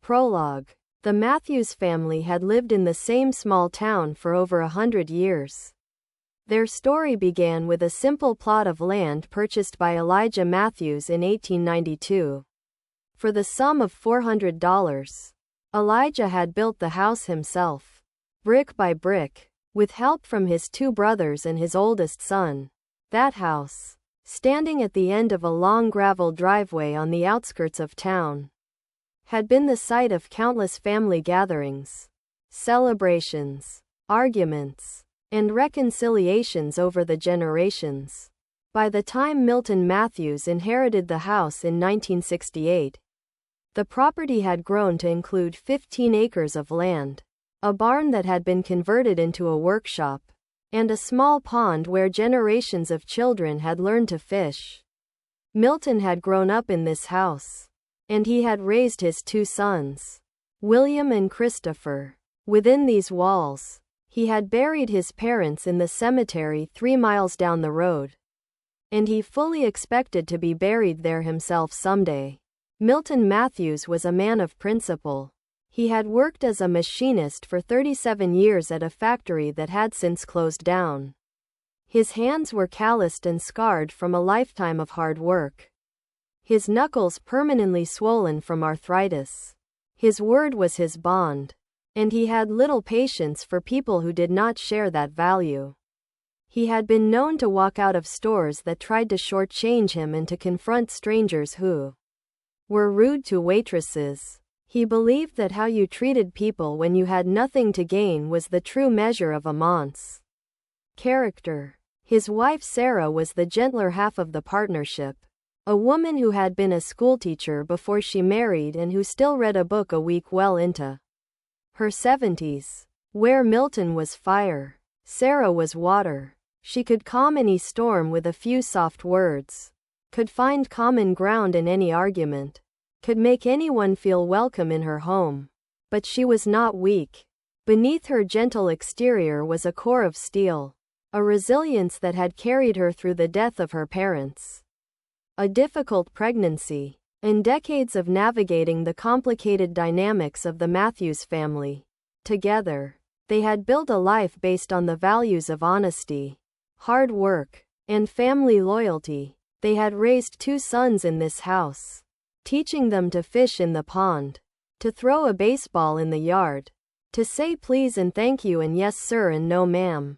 Prologue. The Matthews family had lived in the same small town for over 100 years. Their story began with a simple plot of land purchased by Elijah Matthews in 1892. For the sum of $400, Elijah had built the house himself, brick by brick, with help from his two brothers and his oldest son. That house, standing at the end of a long gravel driveway on the outskirts of town, had been the site of countless family gatherings, celebrations, arguments, and reconciliations over the generations. By the time Milton Matthews inherited the house in 1968, the property had grown to include 15 acres of land, a barn that had been converted into a workshop, and a small pond where generations of children had learned to fish. Milton had grown up in this house, and he had raised his two sons, William and Christoper, within these walls. He had buried his parents in the cemetery 3 miles down the road, and he fully expected to be buried there himself someday. Milton Matthews was a man of principle. He had worked as a machinist for 37 years at a factory that had since closed down. His hands were calloused and scarred from a lifetime of hard work, his knuckles permanently swollen from arthritis. His word was his bond, and he had little patience for people who did not share that value. He had been known to walk out of stores that tried to shortchange him and to confront strangers who were rude to waitresses. He believed that how you treated people when you had nothing to gain was the true measure of a man's character. His wife Sarah was the gentler half of the partnership, a woman who had been a schoolteacher before she married and who still read a book a week well into her 70s. Where Milton was fire, Sarah was water. She could calm any storm with a few soft words, could find common ground in any argument, could make anyone feel welcome in her home. But she was not weak. Beneath her gentle exterior was a core of steel, a resilience that had carried her through the death of her parents, a difficult pregnancy, and decades of navigating the complicated dynamics of the Matthews family. Together, they had built a life based on the values of honesty, hard work, and family loyalty. They had raised two sons in this house, teaching them to fish in the pond, to throw a baseball in the yard, to say please and thank you and yes sir and no ma'am.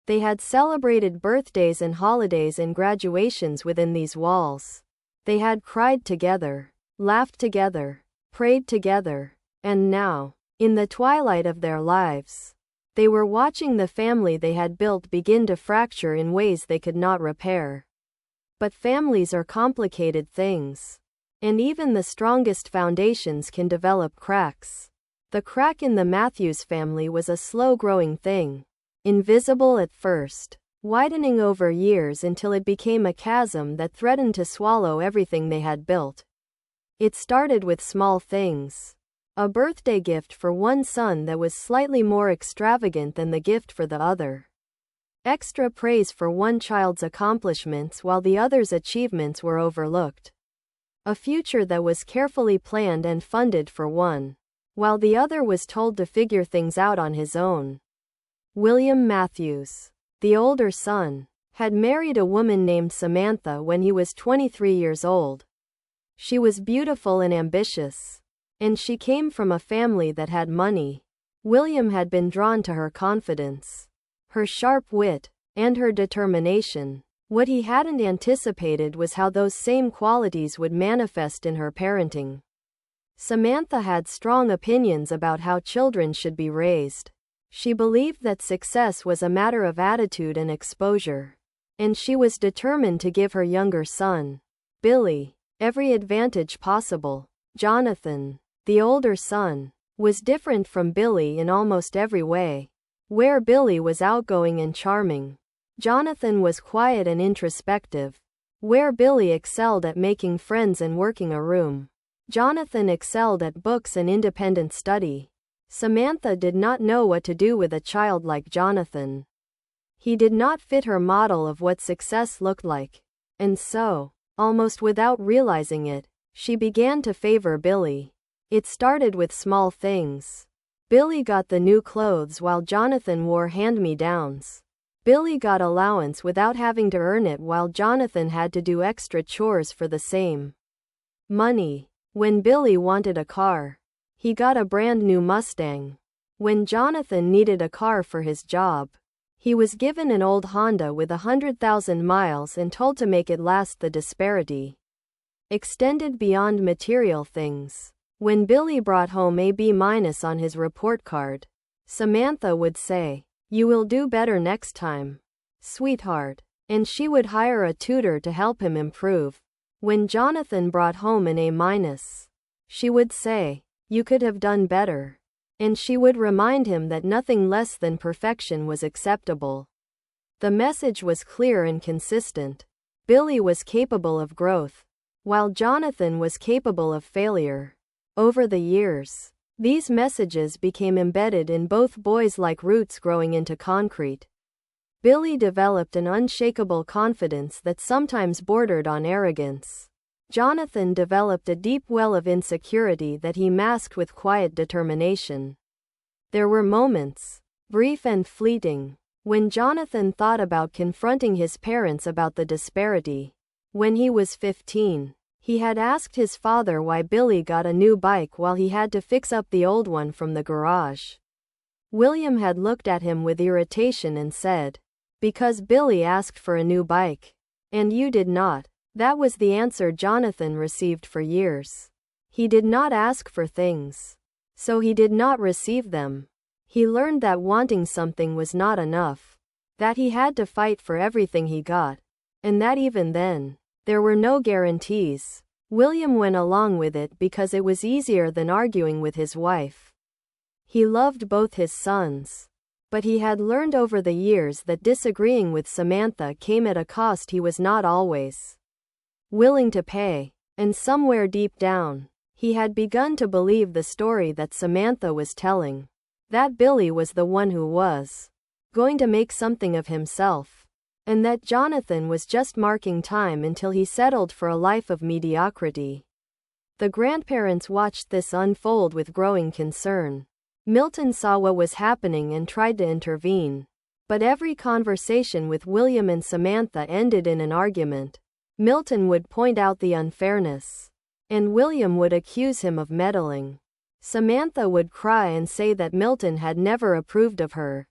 They had celebrated birthdays and holidays and graduations within these walls. They had cried together, laughed together, prayed together, and now, in the twilight of their lives, they were watching the family they had built begin to fracture in ways they could not repair. But families are complicated things, and even the strongest foundations can develop cracks. The crack in the Matthews family was a slow-growing thing, invisible at first, widening over years until it became a chasm that threatened to swallow everything they had built. It started with small things. A birthday gift for one son that was slightly more extravagant than the gift for the other. Extra praise for one child's accomplishments while the other's achievements were overlooked. A future that was carefully planned and funded for one, while the other was told to figure things out on his own. William Matthews, the older son, had married a woman named Samantha when he was 23 years old. She was beautiful and ambitious, and she came from a family that had money. William had been drawn to her confidence, her sharp wit, and her determination. What he hadn't anticipated was how those same qualities would manifest in her parenting. Samantha had strong opinions about how children should be raised. She believed that success was a matter of attitude and exposure, and she was determined to give her younger son, Billy, every advantage possible. Jonathan, the older son, was different from Billy in almost every way. Where Billy was outgoing and charming, Jonathan was quiet and introspective. Where Billy excelled at making friends and working a room, Jonathan excelled at books and independent study. Samantha did not know what to do with a child like Jonathan. He did not fit her model of what success looked like, and so, almost without realizing it, she began to favor Billy. It started with small things. Billy got the new clothes while Jonathan wore hand-me-downs. Billy got allowance without having to earn it while Jonathan had to do extra chores for the same money. When Billy wanted a car, he got a brand new Mustang. When Jonathan needed a car for his job, he was given an old Honda with 100,000 miles and told to make it last. The disparity extended beyond material things. When Billy brought home a B- on his report card, Samantha would say, "You will do better next time, sweetheart," and she would hire a tutor to help him improve. When Jonathan brought home an A-, she would say, "You could have done better," and she would remind him that nothing less than perfection was acceptable. The message was clear and consistent. Billy was capable of growth, while Jonathan was capable of failure. Over the years, these messages became embedded in both boys like roots growing into concrete. Billy developed an unshakable confidence that sometimes bordered on arrogance. Jonathan developed a deep well of insecurity that he masked with quiet determination. There were moments, brief and fleeting, when Jonathan thought about confronting his parents about the disparity. When he was 15, he had asked his father why Billy got a new bike while he had to fix up the old one from the garage. William had looked at him with irritation and said, "Because Billy asked for a new bike, and you did not." That was the answer Jonathan received for years. He did not ask for things, so he did not receive them. He learned that wanting something was not enough, that he had to fight for everything he got, and that even then, there were no guarantees. William went along with it because it was easier than arguing with his wife. He loved both his sons, but he had learned over the years that disagreeing with Samantha came at a cost he was not always willing to pay. And somewhere deep down, he had begun to believe the story that Samantha was telling, that Billy was the one who was going to make something of himself, and that Jonathan was just marking time until he settled for a life of mediocrity. The grandparents watched this unfold with growing concern. Milton saw what was happening and tried to intervene, but every conversation with William and Samantha ended in an argument. Milton would point out the unfairness, and William would accuse him of meddling. Samantha would cry and say that Milton had never approved of her,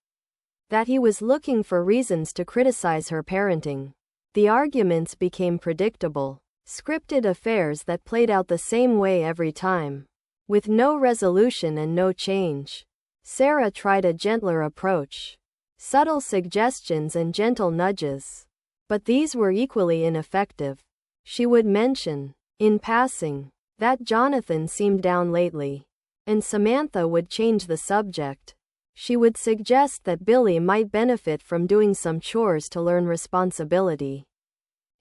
that he was looking for reasons to criticize her parenting. The arguments became predictable, scripted affairs that played out the same way every time, with no resolution and no change. Sarah tried a gentler approach, subtle suggestions and gentle nudges, but these were equally ineffective. She would mention, in passing, that Jonathan seemed down lately, and Samantha would change the subject. She would suggest that Billy might benefit from doing some chores to learn responsibility,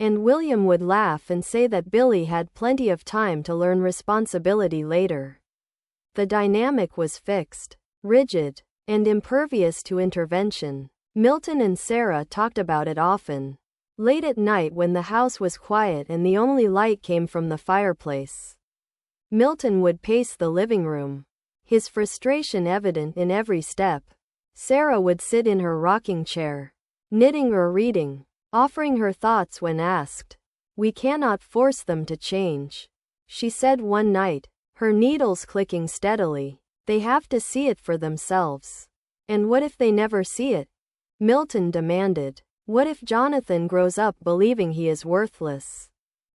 and William would laugh and say that Billy had plenty of time to learn responsibility later. The dynamic was fixed, rigid, and impervious to intervention. Milton and Sarah talked about it often, late at night when the house was quiet and the only light came from the fireplace. Milton would pace the living room, his frustration evident in every step. Sarah would sit in her rocking chair, knitting or reading, offering her thoughts when asked. "We cannot force them to change," she said one night, her needles clicking steadily. "They have to see it for themselves." "And what if they never see it?" Milton demanded. "What if Jonathan grows up believing he is worthless?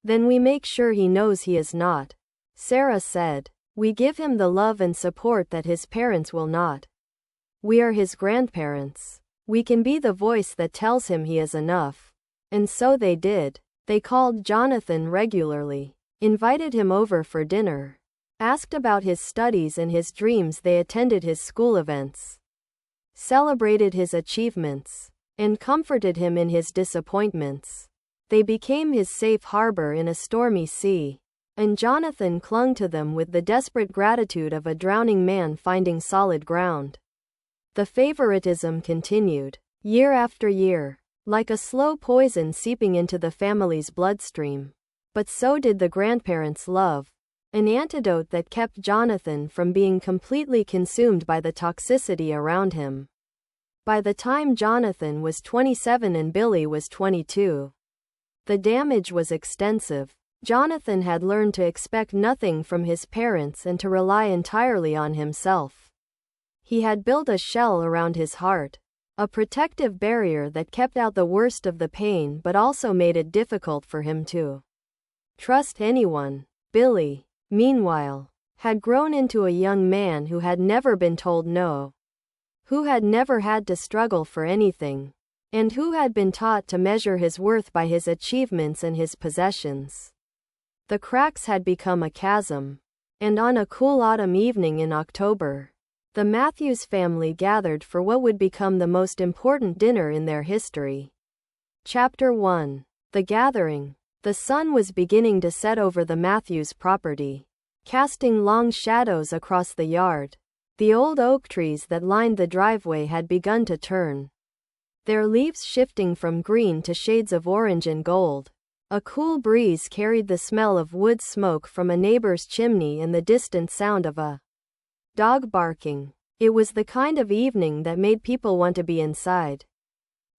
Then we make sure he knows he is not," Sarah said. "We give him the love and support that his parents will not. We are his grandparents. We can be the voice that tells him he is enough." And so they did. They called Jonathan regularly, invited him over for dinner, asked about his studies and his dreams. They attended his school events, celebrated his achievements, and comforted him in his disappointments. They became his safe harbor in a stormy sea, and Jonathan clung to them with the desperate gratitude of a drowning man finding solid ground. The favoritism continued, year after year, like a slow poison seeping into the family's bloodstream. But so did the grandparents' love. an antidote that kept Jonathan from being completely consumed by the toxicity around him. By the time Jonathan was 27 and Billy was 22, the damage was extensive. Jonathan had learned to expect nothing from his parents and to rely entirely on himself. He had built a shell around his heart, a protective barrier that kept out the worst of the pain but also made it difficult for him to trust anyone. Billy, meanwhile, had grown into a young man who had never been told no, who had never had to struggle for anything, and who had been taught to measure his worth by his achievements and his possessions. The cracks had become a chasm, and on a cool autumn evening in October, the Matthews family gathered for what would become the most important dinner in their history. Chapter 1. The Gathering. The sun was beginning to set over the Matthews property, casting long shadows across the yard. The old oak trees that lined the driveway had begun to turn, their leaves shifting from green to shades of orange and gold. A cool breeze carried the smell of wood smoke from a neighbor's chimney and the distant sound of a dog barking. It was the kind of evening that made people want to be inside,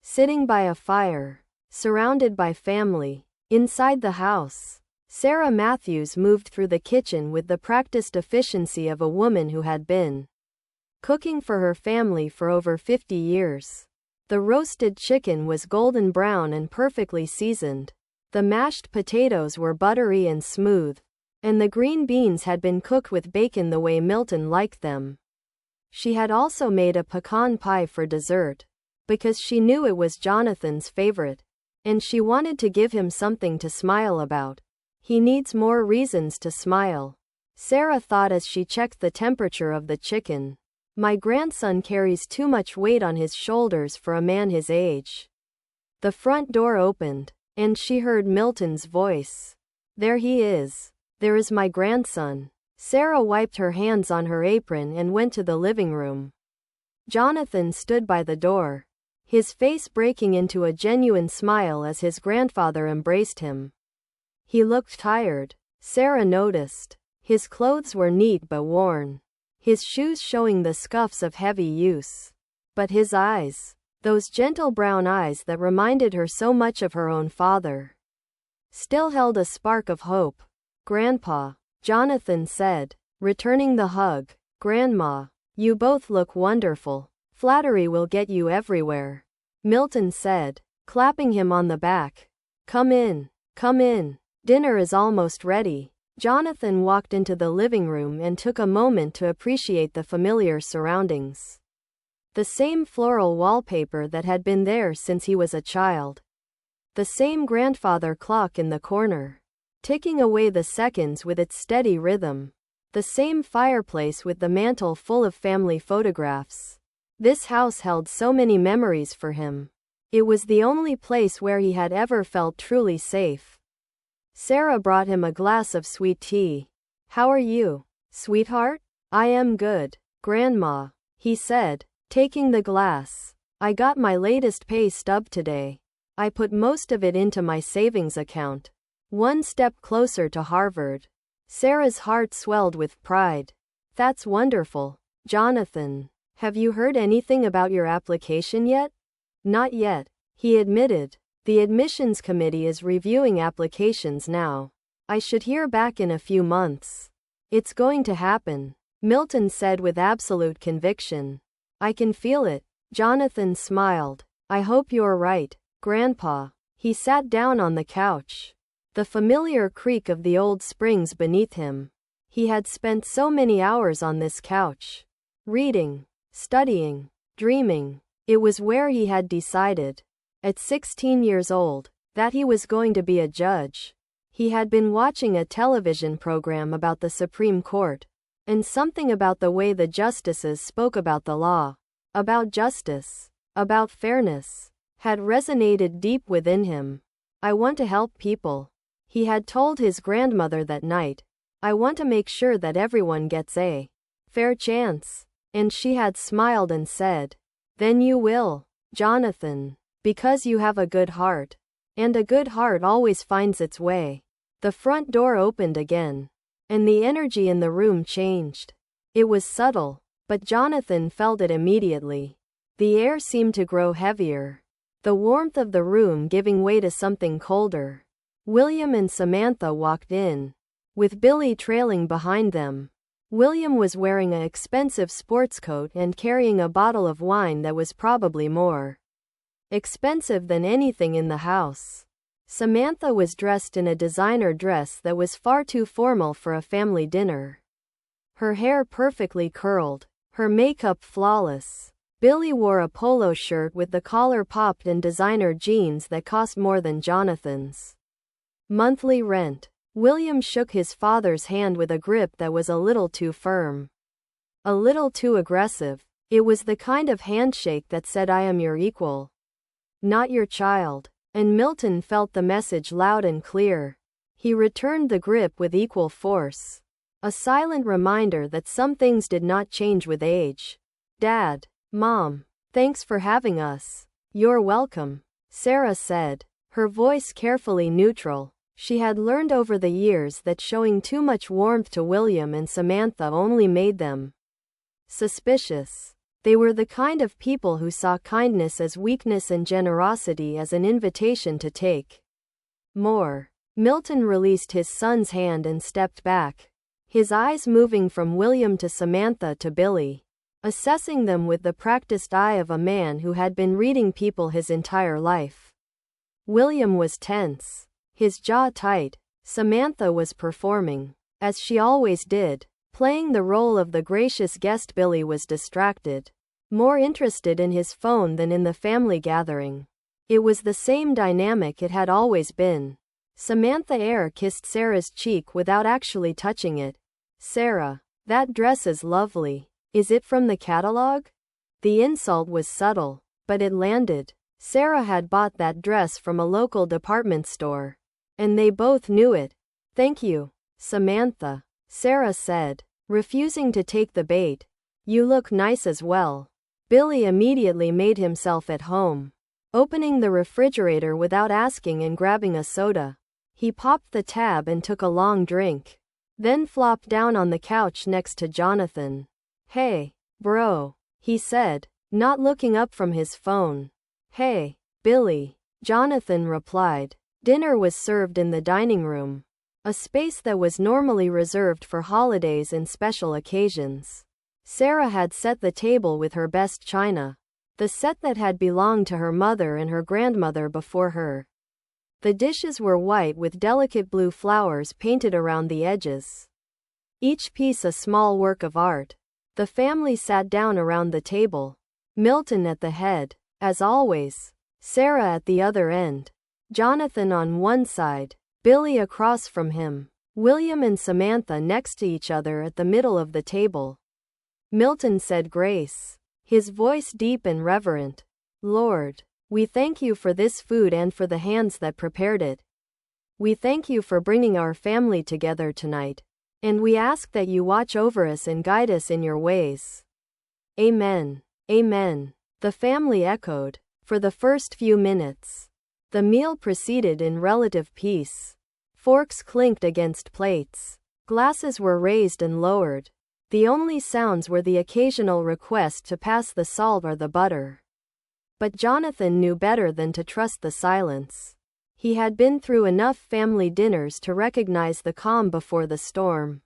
sitting by a fire, surrounded by family. Inside the house, Sarah Matthews moved through the kitchen with the practiced efficiency of a woman who had been cooking for her family for over 50 years. The roasted chicken was golden brown and perfectly seasoned. The mashed potatoes were buttery and smooth, and the green beans had been cooked with bacon the way Milton liked them. She had also made a pecan pie for dessert, because she knew it was Jonathan's favorite, and she wanted to give him something to smile about. He needs more reasons to smile, Sarah thought as she checked the temperature of the chicken. My grandson carries too much weight on his shoulders for a man his age. The front door opened, and she heard Milton's voice. There he is. There is my grandson. Sarah wiped her hands on her apron and went to the living room. Jonathan stood by the door, his face breaking into a genuine smile as his grandfather embraced him. He looked tired, Sarah noticed. His clothes were neat but worn, his shoes showing the scuffs of heavy use. But his eyes, those gentle brown eyes that reminded her so much of her own father, still held a spark of hope. Grandpa, Jonathan said, returning the hug. Grandma, you both look wonderful. Flattery will get you everywhere, Milton said, clapping him on the back. Come in, come in. Dinner is almost ready. Jonathan walked into the living room and took a moment to appreciate the familiar surroundings. The same floral wallpaper that had been there since he was a child. The same grandfather clock in the corner, ticking away the seconds with its steady rhythm. The same fireplace with the mantel full of family photographs. This house held so many memories for him. It was the only place where he had ever felt truly safe. Sarah brought him a glass of sweet tea. How are you, sweetheart? I am good, Grandma, he said, taking the glass. I got my latest pay stub today. I put most of it into my savings account. One step closer to Harvard. Sarah's heart swelled with pride. That's wonderful, Jonathan. Have you heard anything about your application yet? Not yet, he admitted. The admissions committee is reviewing applications now. I should hear back in a few months. It's going to happen, Milton said with absolute conviction. I can feel it. Jonathan smiled. I hope you're right, Grandpa. He sat down on the couch, the familiar creak of the old springs beneath him. He had spent so many hours on this couch, reading, studying, dreaming. It was where he had decided, at 16 years old, that he was going to be a judge. He had been watching a television program about the Supreme Court, and something about the way the justices spoke about the law, about justice, about fairness, had resonated deep within him. I want to help people, he had told his grandmother that night. I want to make sure that everyone gets a fair chance. And she had smiled and said, then you will, Jonathan, because you have a good heart. And a good heart always finds its way. The front door opened again, and the energy in the room changed. It was subtle, but Jonathan felt it immediately. The air seemed to grow heavier, the warmth of the room giving way to something colder. William and Samantha walked in, with Billy trailing behind them. William was wearing an expensive sports coat and carrying a bottle of wine that was probably more expensive than anything in the house. Samantha was dressed in a designer dress that was far too formal for a family dinner. Her hair perfectly curled, her makeup flawless. Billy wore a polo shirt with the collar popped and designer jeans that cost more than Jonathan's monthly rent. William shook his father's hand with a grip that was a little too firm, a little too aggressive. It was the kind of handshake that said, "I am your equal, not your child." And Milton felt the message loud and clear. He returned the grip with equal force, a silent reminder that some things did not change with age. "Dad, Mom, thanks for having us." "You're welcome," Sarah said, her voice carefully neutral. She had learned over the years that showing too much warmth to William and Samantha only made them suspicious. They were the kind of people who saw kindness as weakness and generosity as an invitation to take more. Milton released his son's hand and stepped back, his eyes moving from William to Samantha to Billy, assessing them with the practiced eye of a man who had been reading people his entire life. William was tense, his jaw tight. Samantha was performing, as she always did, playing the role of the gracious guest. Billy was distracted, more interested in his phone than in the family gathering. It was the same dynamic it had always been. Samantha kissed Sarah's cheek without actually touching it. "Sarah, that dress is lovely. Is it from the catalog?" The insult was subtle, but it landed. Sarah had bought that dress from a local department store, and they both knew it. "Thank you, Samantha," Sarah said, refusing to take the bait. "You look nice as well." Billy immediately made himself at home, opening the refrigerator without asking and grabbing a soda. He popped the tab and took a long drink, then flopped down on the couch next to Jonathan. "Hey, bro," he said, not looking up from his phone. "Hey, Billy," Jonathan replied. Dinner was served in the dining room, a space that was normally reserved for holidays and special occasions. Sarah had set the table with her best china, the set that had belonged to her mother and her grandmother before her. The dishes were white with delicate blue flowers painted around the edges, each piece a small work of art. The family sat down around the table, Milton at the head, as always, Sarah at the other end, Jonathan on one side, Billy across from him, William and Samantha next to each other at the middle of the table. Milton said grace, his voice deep and reverent. "Lord, we thank you for this food and for the hands that prepared it. We thank you for bringing our family together tonight, and we ask that you watch over us and guide us in your ways." "Amen. Amen," the family echoed. For the first few minutes, the meal proceeded in relative peace. Forks clinked against plates, glasses were raised and lowered. The only sounds were the occasional request to pass the salt or the butter. But Jonathan knew better than to trust the silence. He had been through enough family dinners to recognize the calm before the storm.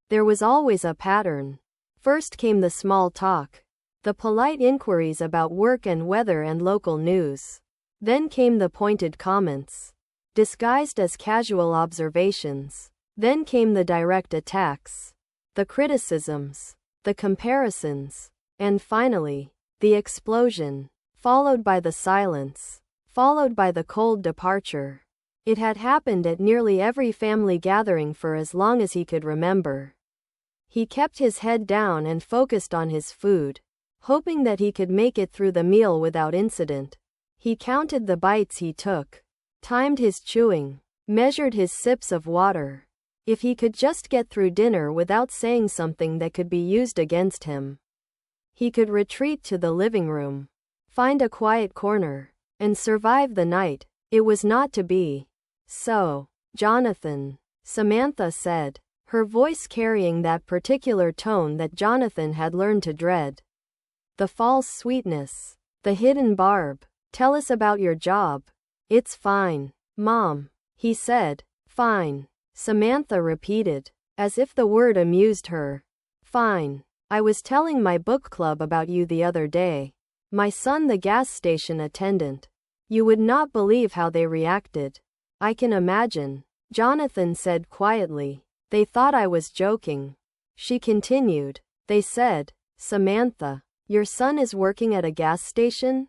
There was always a pattern. First came the small talk, the polite inquiries about work and weather and local news. Then came the pointed comments, disguised as casual observations. Then came the direct attacks, the criticisms, the comparisons, and finally, the explosion, followed by the silence, followed by the cold departure. It had happened at nearly every family gathering for as long as he could remember. He kept his head down and focused on his food, hoping that he could make it through the meal without incident. He counted the bites he took, timed his chewing, measured his sips of water. If he could just get through dinner without saying something that could be used against him, he could retreat to the living room, find a quiet corner, and survive the night. It was not to be. "So, Jonathan," Samantha said, her voice carrying that particular tone that Jonathan had learned to dread. The false sweetness. The hidden barb. Tell us about your job. It's fine, Mom, he said. Fine, Samantha repeated, as if the word amused her. Fine. I was telling my book club about you the other day. My son, the gas station attendant. You would not believe how they reacted. I can imagine, Jonathan said quietly. They thought I was joking. She continued. They said, Samantha, your son is working at a gas station?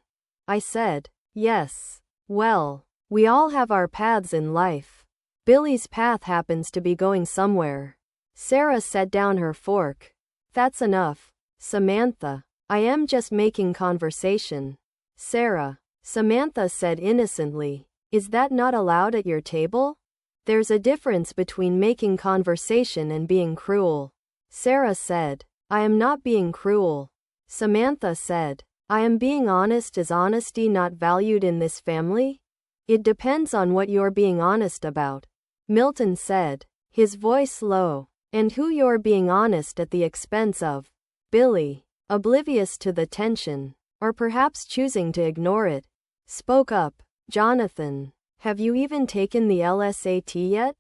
I said, yes. Well, we all have our paths in life. Billy's path happens to be going somewhere. Sarah set down her fork. That's enough, Samantha. I am just making conversation. Sarah, Samantha said innocently. Is that not allowed at your table? There's a difference between making conversation and being cruel. Sarah said. I am not being cruel. Samantha said. I am being honest. Is honesty not valued in this family? It depends on what you're being honest about. Milton said, his voice low. And who you're being honest at the expense of. Billy, oblivious to the tension, or perhaps choosing to ignore it, spoke up. Jonathan, have you even taken the LSAT yet?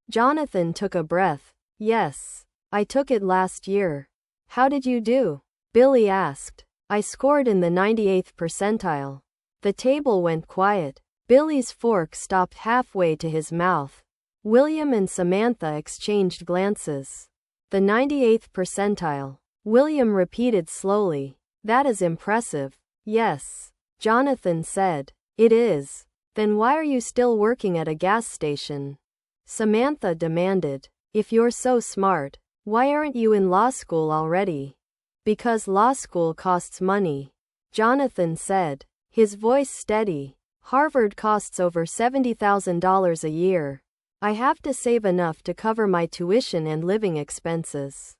Jonathan took a breath. Yes, I took it last year. How did you do? Billy asked. I scored in the 98th percentile. The table went quiet. Billy's fork stopped halfway to his mouth. William and Samantha exchanged glances. The 98th percentile. William repeated slowly. That is impressive. Yes, Jonathan said. It is. Then why are you still working at a gas station? Samantha demanded. If you're so smart, why aren't you in law school already? Because law school costs money. Jonathan said, his voice steady. Harvard costs over $70,000 a year. I have to save enough to cover my tuition and living expenses.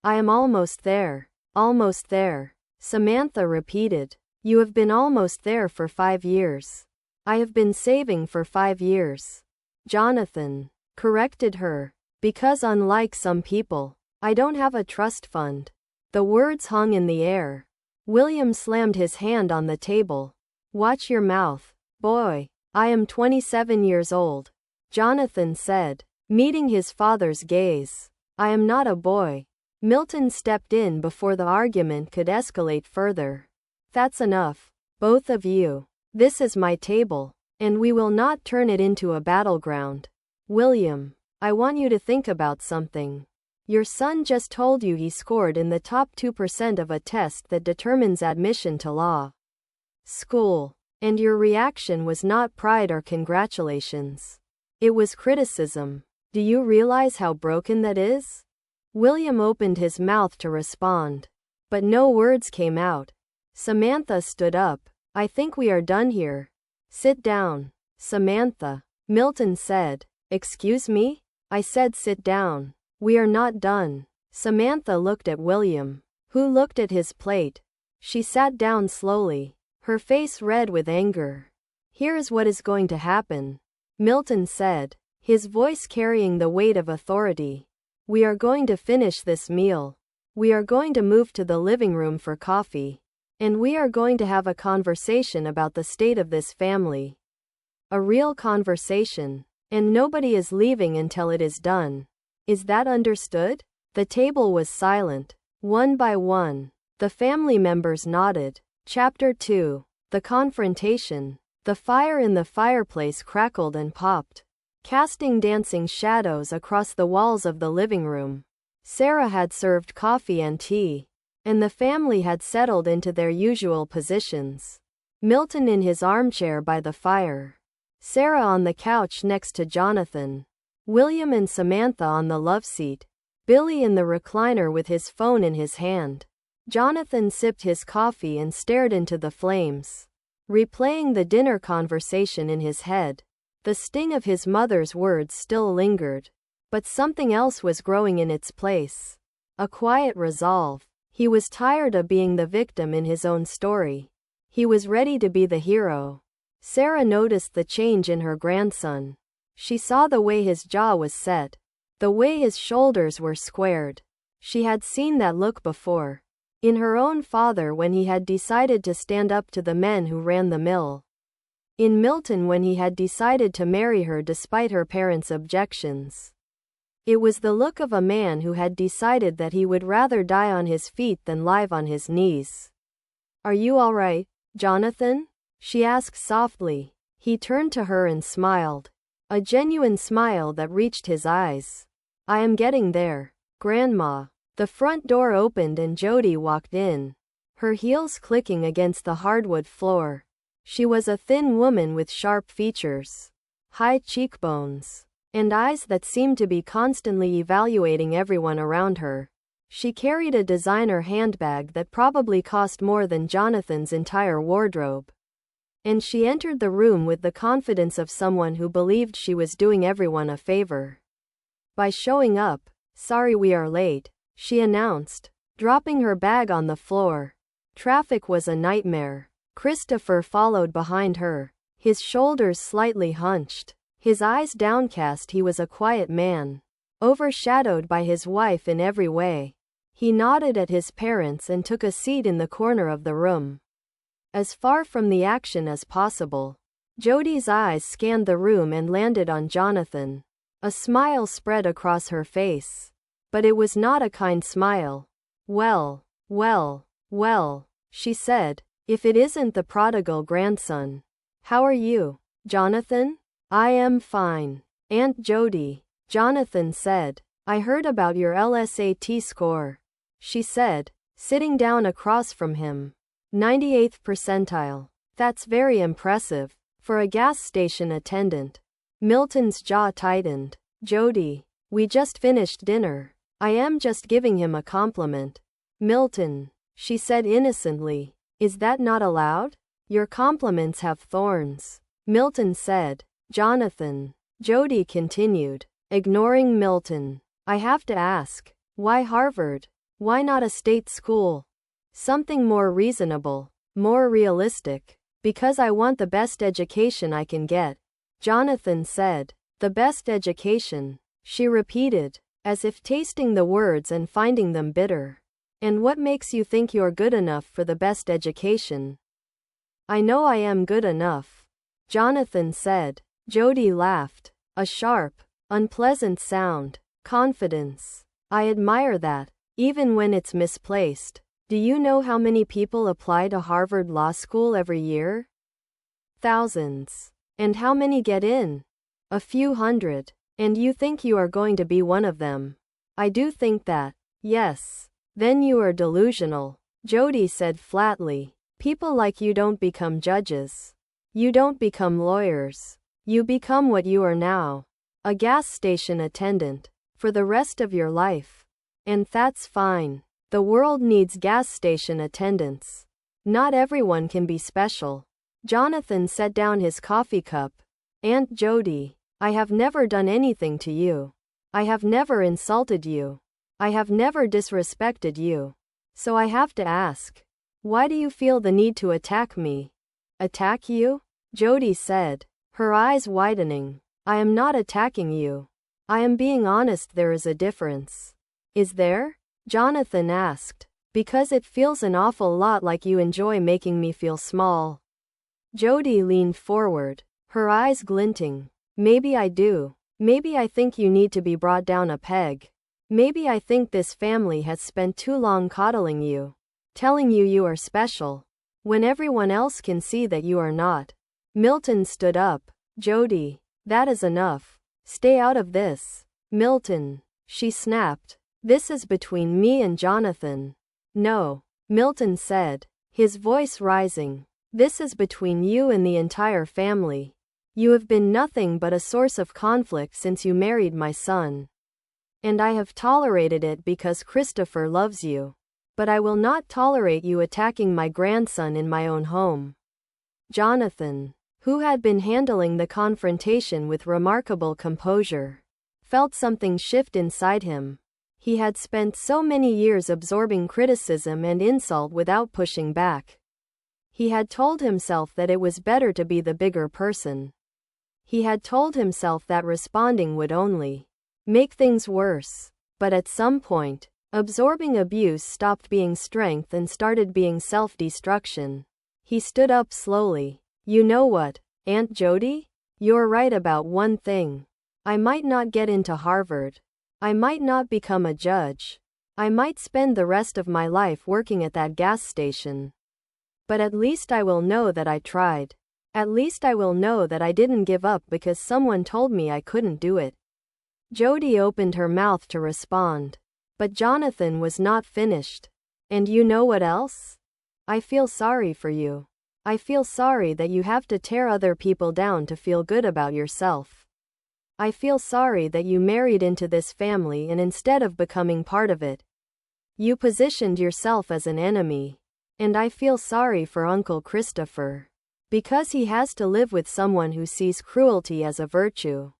I am almost there. Almost there. Samantha repeated. You have been almost there for 5 years. I have been saving for 5 years. Jonathan corrected her. Because unlike some people, I don't have a trust fund. The words hung in the air. William slammed his hand on the table. Watch your mouth, boy. I am 27 years old. Jonathan said, meeting his father's gaze. I am not a boy. Milton stepped in before the argument could escalate further. That's enough, both of you. This is my table, and we will not turn it into a battleground. William, I want you to think about something. Your son just told you he scored in the top 2% of a test that determines admission to law school, and your reaction was not pride or congratulations. It was criticism. Do you realize how broken that is? William opened his mouth to respond, but no words came out. Samantha stood up. I think we are done here. Sit down, Samantha. Milton said. Excuse me? I said sit down. We are not done. Samantha looked at William, who looked at his plate. She sat down slowly, her face red with anger. Here's what is going to happen, Milton said, his voice carrying the weight of authority. We are going to finish this meal. We are going to move to the living room for coffee. And we are going to have a conversation about the state of this family. A real conversation. And nobody is leaving until it is done. Is that understood? The table was silent. One by one, the family members nodded. Chapter 2. The confrontation. The fire in the fireplace crackled and popped, casting dancing shadows across the walls of the living room. Sarah had served coffee and tea, and the family had settled into their usual positions. Milton in his armchair by the fire, Sarah on the couch next to Jonathan, William and Samantha on the loveseat, Billy in the recliner with his phone in his hand. Jonathan sipped his coffee and stared into the flames, replaying the dinner conversation in his head. The sting of his mother's words still lingered, but something else was growing in its place. A quiet resolve. He was tired of being the victim in his own story. He was ready to be the hero. Sarah noticed the change in her grandson. She saw the way his jaw was set, The way his shoulders were squared. She had seen that look before. In her own father when he had decided to stand up to the men who ran the mill. In Milton when he had decided to marry her despite her parents' objections. It was the look of a man who had decided that he would rather die on his feet than live on his knees. "Are you all right, Jonathan?" she asked softly. He turned to her and smiled. A genuine smile that reached his eyes. "I am getting there, Grandma." The front door opened and Jodi walked in. Her heels clicking against the hardwood floor. She was a thin woman with sharp features, high cheekbones, and eyes that seemed to be constantly evaluating everyone around her. She carried a designer handbag that probably cost more than Jonathan's entire wardrobe. And she entered the room with the confidence of someone who believed she was doing everyone a favor. By showing up. "Sorry we are late," she announced, dropping her bag on the floor. Traffic was a nightmare. Christoper followed behind her, his shoulders slightly hunched, his eyes downcast. He was a quiet man, overshadowed by his wife in every way. He nodded at his parents and took a seat in the corner of the room, as far from the action as possible. Jodi's eyes scanned the room and landed on Jonathan. A smile spread across her face. But it was not a kind smile. Well, she said. "If it isn't the prodigal grandson. How are you, Jonathan?" "I am fine, Aunt Jodi," Jonathan said. "I heard about your LSAT score," she said, sitting down across from him. 98th percentile. "That's very impressive. For a gas station attendant." Milton's jaw tightened. "Jodi, we just finished dinner. I am just giving him a compliment." "Milton," she said innocently. "Is that not allowed? Your compliments have thorns," Milton said. "Jonathan," Jodi continued, ignoring Milton. "I have to ask, why Harvard? Why not a state school? Something more reasonable, more realistic." "Because I want the best education I can get," Jonathan said. "The best education," she repeated, as if tasting the words and finding them bitter. "And what makes you think you're good enough for the best education?" "I know I am good enough," Jonathan said. Jodi laughed. A sharp, unpleasant sound. "Confidence. I admire that, even when it's misplaced. Do you know how many people apply to Harvard Law School every year? Thousands. And how many get in? A few hundred. And you think you are going to be one of them?" "I do think that." "Yes. Then you are delusional," Jodi said flatly. "People like you don't become judges. You don't become lawyers. You become what you are now. A gas station attendant. For the rest of your life. And that's fine. The world needs gas station attendants. Not everyone can be special." Jonathan set down his coffee cup. "Aunt Jodi, I have never done anything to you. I have never insulted you. I have never disrespected you. So I have to ask, why do you feel the need to attack me?" "Attack you?" Jodi said, her eyes widening. "I am not attacking you. I am being honest. There is a difference." "Is there?" Jonathan asked. "Because it feels an awful lot like you enjoy making me feel small." Jodi leaned forward, her eyes glinting. "Maybe I do. Maybe I think you need to be brought down a peg. Maybe I think this family has spent too long coddling you, telling you you are special, when everyone else can see that you are not." Milton stood up. "Jodi, that is enough. Stay out of this." "Milton," she snapped. "This is between me and Jonathan." "No," Milton said, his voice rising. "This is between you and the entire family. You have been nothing but a source of conflict since you married my son. And I have tolerated it because Christoper loves you. But I will not tolerate you attacking my grandson in my own home." Jonathan, who had been handling the confrontation with remarkable composure, felt something shift inside him. He had spent so many years absorbing criticism and insult without pushing back. He had told himself that it was better to be the bigger person. He had told himself that responding would only make things worse. But at some point, absorbing abuse stopped being strength and started being self-destruction. He stood up slowly. You know what, Aunt Jodi? You're right about one thing. I might not get into Harvard. I might not become a judge. I might spend the rest of my life working at that gas station. But at least I will know that I tried. At least I will know that I didn't give up because someone told me I couldn't do it. Jodi opened her mouth to respond. But Jonathan was not finished. And you know what else? I feel sorry for you. I feel sorry that you have to tear other people down to feel good about yourself. I feel sorry that you married into this family and instead of becoming part of it, you positioned yourself as an enemy. And I feel sorry for Uncle Christoper. Because he has to live with someone who sees cruelty as a virtue.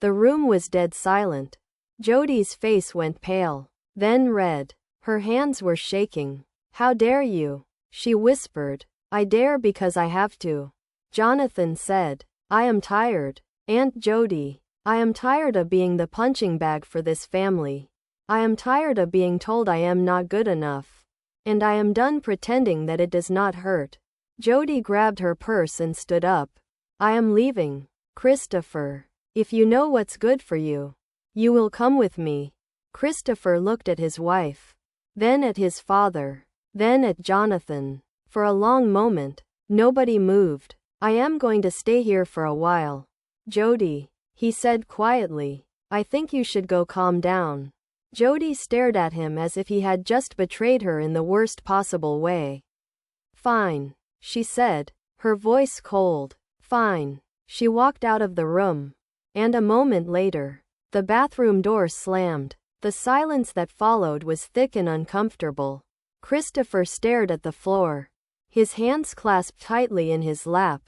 The room was dead silent. Jodi's face went pale, then red. Her hands were shaking. How dare you? She whispered. I dare because I have to. Jonathan said. I am tired. Aunt Jodi. I am tired of being the punching bag for this family. I am tired of being told I am not good enough. And I am done pretending that it does not hurt. Jodi grabbed her purse and stood up. I am leaving. Christoper. If you know what's good for you, you will come with me. Christoper looked at his wife. Then at his father. Then at Jonathan. For a long moment, nobody moved. I am going to stay here for a while. Jodi, he said quietly. I think you should go calm down. Jodi stared at him as if he had just betrayed her in the worst possible way. Fine, she said, her voice cold. Fine. She walked out of the room. And a moment later, the bathroom door slammed. The silence that followed was thick and uncomfortable. Christoper stared at the floor, his hands clasped tightly in his lap.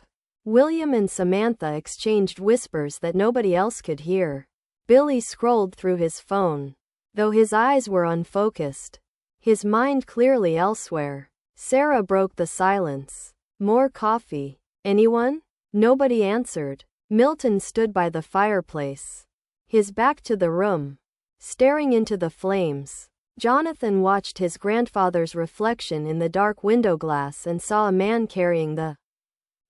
William and Samantha exchanged whispers that nobody else could hear. Billy scrolled through his phone, though his eyes were unfocused, his mind clearly elsewhere. Sarah broke the silence. More coffee. Anyone? Nobody answered. Milton stood by the fireplace, his back to the room, staring into the flames. Jonathan watched his grandfather's reflection in the dark window glass and saw a man carrying the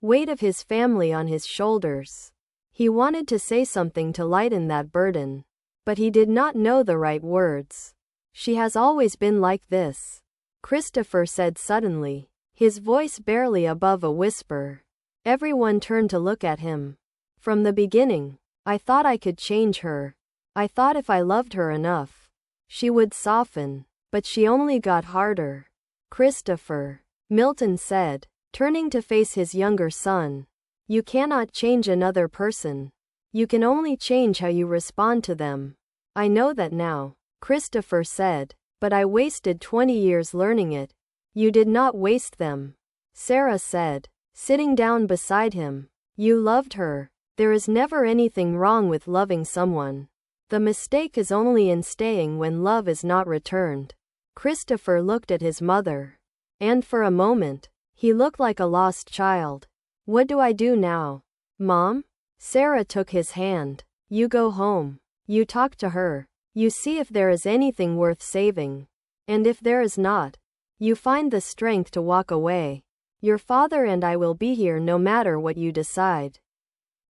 weight of his family on his shoulders. He wanted to say something to lighten that burden, but he did not know the right words. She has always been like this, Christoper said suddenly, his voice barely above a whisper. Everyone turned to look at him. From the beginning, I thought I could change her. I thought if I loved her enough, she would soften, but she only got harder. Christoper, Milton said, turning to face his younger son. You cannot change another person. You can only change how you respond to them. I know that now, Christoper said, but I wasted 20 years learning it. You did not waste them, Sarah said, sitting down beside him. You loved her. There is never anything wrong with loving someone. The mistake is only in staying when love is not returned. Christoper looked at his mother. And for a moment, he looked like a lost child. What do I do now? Mom? Sarah took his hand. You go home. You talk to her. You see if there is anything worth saving. And if there is not, you find the strength to walk away. Your father and I will be here no matter what you decide.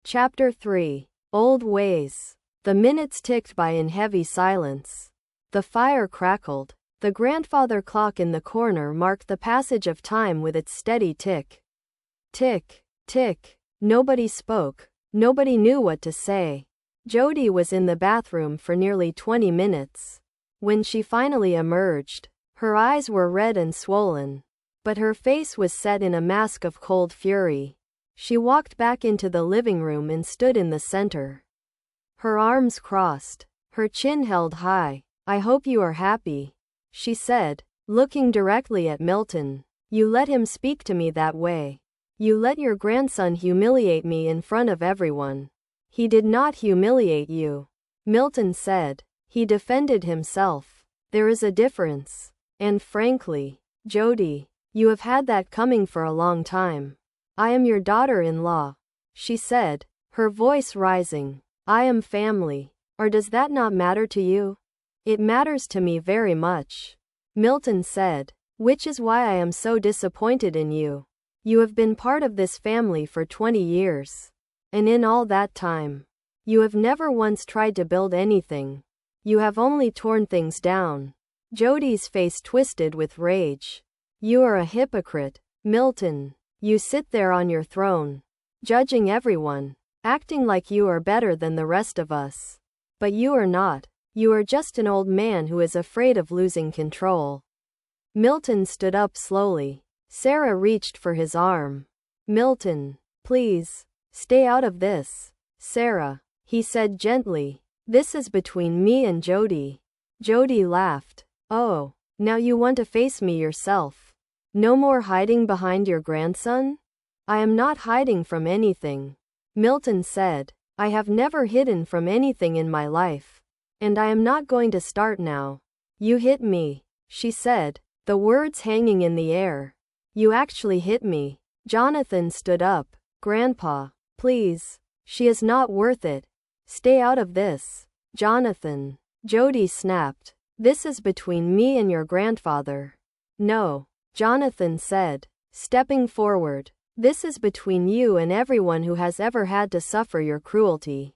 Chapter 3. Old Ways. The minutes ticked by in heavy silence. The fire crackled. The grandfather clock in the corner marked the passage of time with its steady tick. Tick, tick. Nobody spoke. Nobody knew what to say. Jodi was in the bathroom for nearly 20 minutes. When she finally emerged, her eyes were red and swollen, but her face was set in a mask of cold fury. She walked back into the living room and stood in the center. Her arms crossed, her chin held high. I hope you are happy, she said, looking directly at Milton. You let him speak to me that way. You let your grandson humiliate me in front of everyone. He did not humiliate you, Milton said. He defended himself. There is a difference. And frankly, Jodi, you have had that coming for a long time. I am your daughter-in-law, she said, her voice rising. I am family. Or does that not matter to you? It matters to me very much, Milton said, which is why I am so disappointed in you. You have been part of this family for 20 years. And in all that time, you have never once tried to build anything. You have only torn things down. Jodi's face twisted with rage. You are a hypocrite, Milton. You sit there on your throne, judging everyone, acting like you are better than the rest of us. But you are not. You are just an old man who is afraid of losing control. Milton stood up slowly. Sarah reached for his arm. Milton, please, stay out of this. Sarah, he said gently, this is between me and Jodi. Jodi laughed. Oh, now you want to face me yourself. No more hiding behind your grandson? I am not hiding from anything, Milton said. I have never hidden from anything in my life. And I am not going to start now. You hit me, she said, the words hanging in the air. You actually hit me. Jonathan stood up. Grandpa, please. She is not worth it. Stay out of this. Jonathan. Jodi snapped. This is between me and your grandfather. No, Jonathan said, stepping forward. This is between you and everyone who has ever had to suffer your cruelty.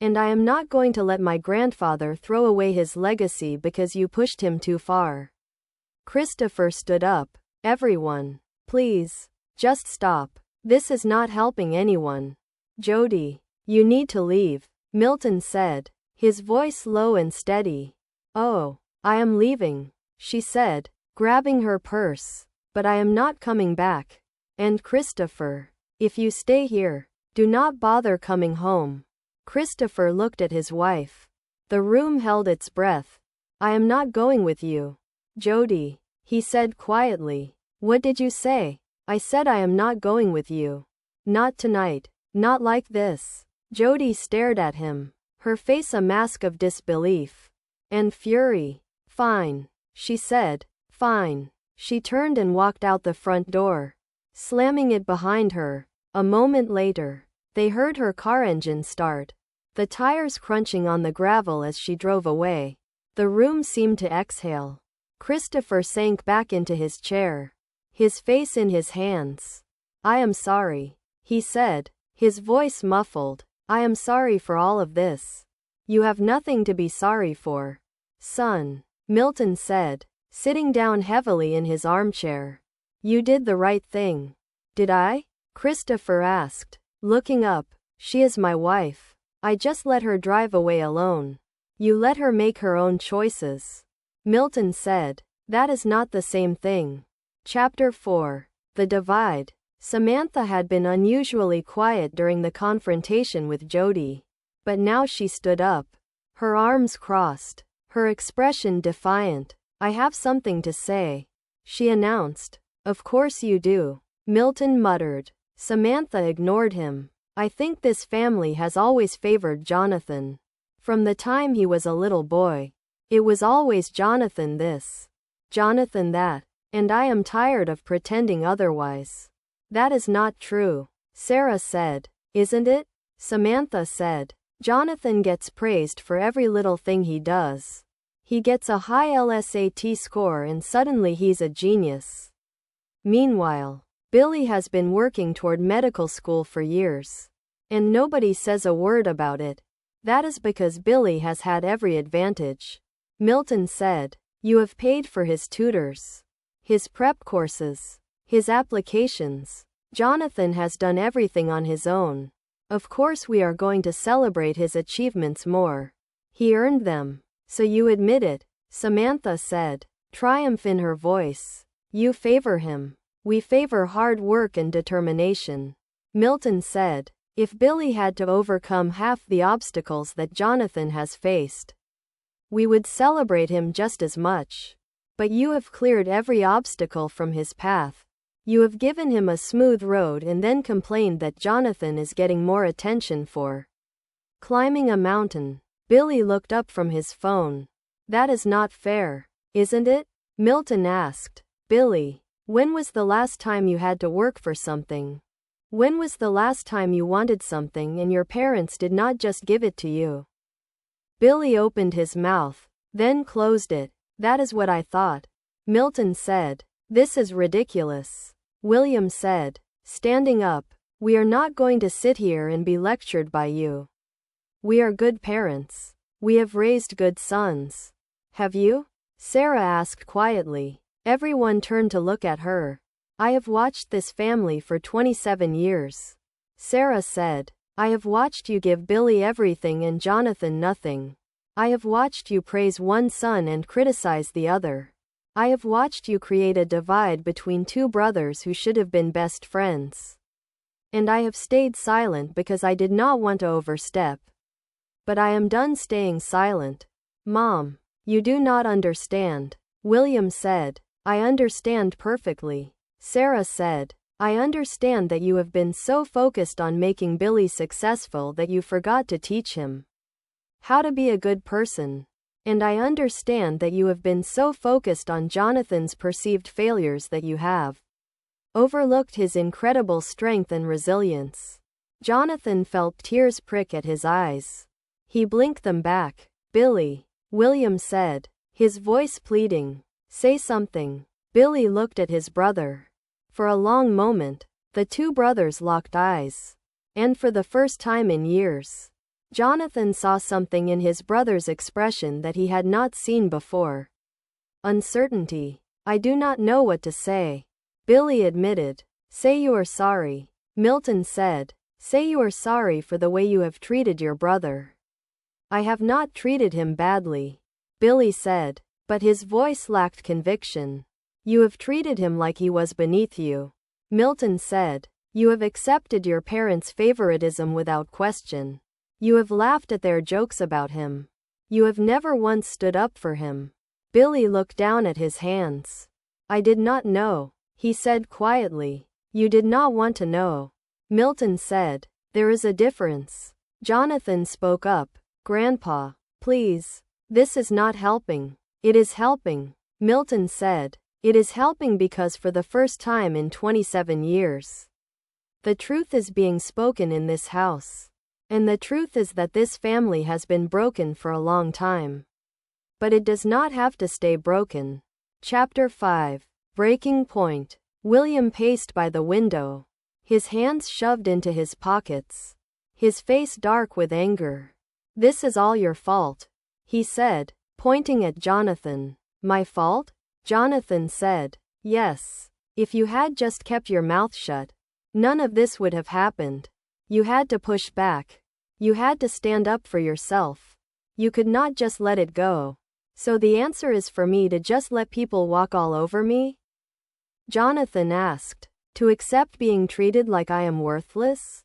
And I am not going to let my grandfather throw away his legacy because you pushed him too far. Christoper stood up. Everyone, please, just stop. This is not helping anyone. Jodi, you need to leave, Milton said, his voice low and steady. Oh, I am leaving, she said, grabbing her purse. But I am not coming back. And Christoper, if you stay here, do not bother coming home. Christoper looked at his wife. The room held its breath. I am not going with you. Jodi, he said quietly. What did you say? I said I am not going with you. Not tonight. Not like this. Jodi stared at him, her face a mask of disbelief and fury. Fine, she said. Fine. She turned and walked out the front door, slamming it behind her. A moment later, they heard her car engine start, the tires crunching on the gravel as she drove away. The room seemed to exhale. Christoper sank back into his chair, his face in his hands. I am sorry, he said, his voice muffled. I am sorry for all of this. You have nothing to be sorry for, son, Milton said, sitting down heavily in his armchair. You did the right thing. Did I? Christoper asked, looking up. She is my wife. I just let her drive away alone. You let her make her own choices. Milton said, that is not the same thing. Chapter 4. The Divide. Samantha had been unusually quiet during the confrontation with Jodi. But now she stood up, her arms crossed, her expression defiant. I have something to say, she announced. Of course you do, Milton muttered. Samantha ignored him. I think this family has always favored Jonathan. From the time he was a little boy, it was always Jonathan this, Jonathan that, and I am tired of pretending otherwise. That is not true, Sarah said. Isn't it? Samantha said. Jonathan gets praised for every little thing he does. He gets a high LSAT score and suddenly he's a genius. Meanwhile, Billy has been working toward medical school for years. And nobody says a word about it. That is because Billy has had every advantage. Milton said. You have paid for his tutors, his prep courses, his applications. Jonathan has done everything on his own. Of course we are going to celebrate his achievements more. He earned them. So you admit it, Samantha said, triumph in her voice. You favor him. We favor hard work and determination. Milton said. If Billy had to overcome half the obstacles that Jonathan has faced, we would celebrate him just as much. But you have cleared every obstacle from his path. You have given him a smooth road and then complained that Jonathan is getting more attention for climbing a mountain. Billy looked up from his phone. That is not fair, isn't it? Milton asked. Billy, when was the last time you had to work for something? When was the last time you wanted something and your parents did not just give it to you? Billy opened his mouth, then closed it. That is what I thought. Milton said. This is ridiculous. William said, standing up. We are not going to sit here and be lectured by you. We are good parents. We have raised good sons. Have you? Sarah asked quietly. Everyone turned to look at her. I have watched this family for 27 years. Sarah said. I have watched you give Billy everything and Jonathan nothing. I have watched you praise one son and criticize the other. I have watched you create a divide between two brothers who should have been best friends. And I have stayed silent because I did not want to overstep. But I am done staying silent. Mom, you do not understand. William said. I understand perfectly. Sarah said. I understand that you have been so focused on making Billy successful that you forgot to teach him how to be a good person. And I understand that you have been so focused on Jonathan's perceived failures that you have overlooked his incredible strength and resilience. Jonathan felt tears prick at his eyes. He blinked them back. Billy, William said, his voice pleading. Say something. Billy looked at his brother. For a long moment, the two brothers locked eyes. And for the first time in years, Jonathan saw something in his brother's expression that he had not seen before. Uncertainty. I do not know what to say. Billy admitted. Say you are sorry. Milton said. Say you are sorry for the way you have treated your brother. I have not treated him badly. Billy said. But his voice lacked conviction. You have treated him like he was beneath you. Milton said. You have accepted your parents' favoritism without question. You have laughed at their jokes about him. You have never once stood up for him. Billy looked down at his hands. I did not know, he said quietly. You did not want to know. Milton said. There is a difference. Jonathan spoke up. Grandpa, please. This is not helping. It is helping. Milton said. It is helping because for the first time in 27 years, the truth is being spoken in this house. And the truth is that this family has been broken for a long time. But it does not have to stay broken. Chapter 5. Breaking Point. William paced by the window, his hands shoved into his pockets, his face dark with anger. This is all your fault, he said, pointing at Jonathan. My fault? Jonathan said. Yes. If you had just kept your mouth shut, none of this would have happened. You had to push back. You had to stand up for yourself. You could not just let it go. So the answer is for me to just let people walk all over me? Jonathan asked. To accept being treated like I am worthless?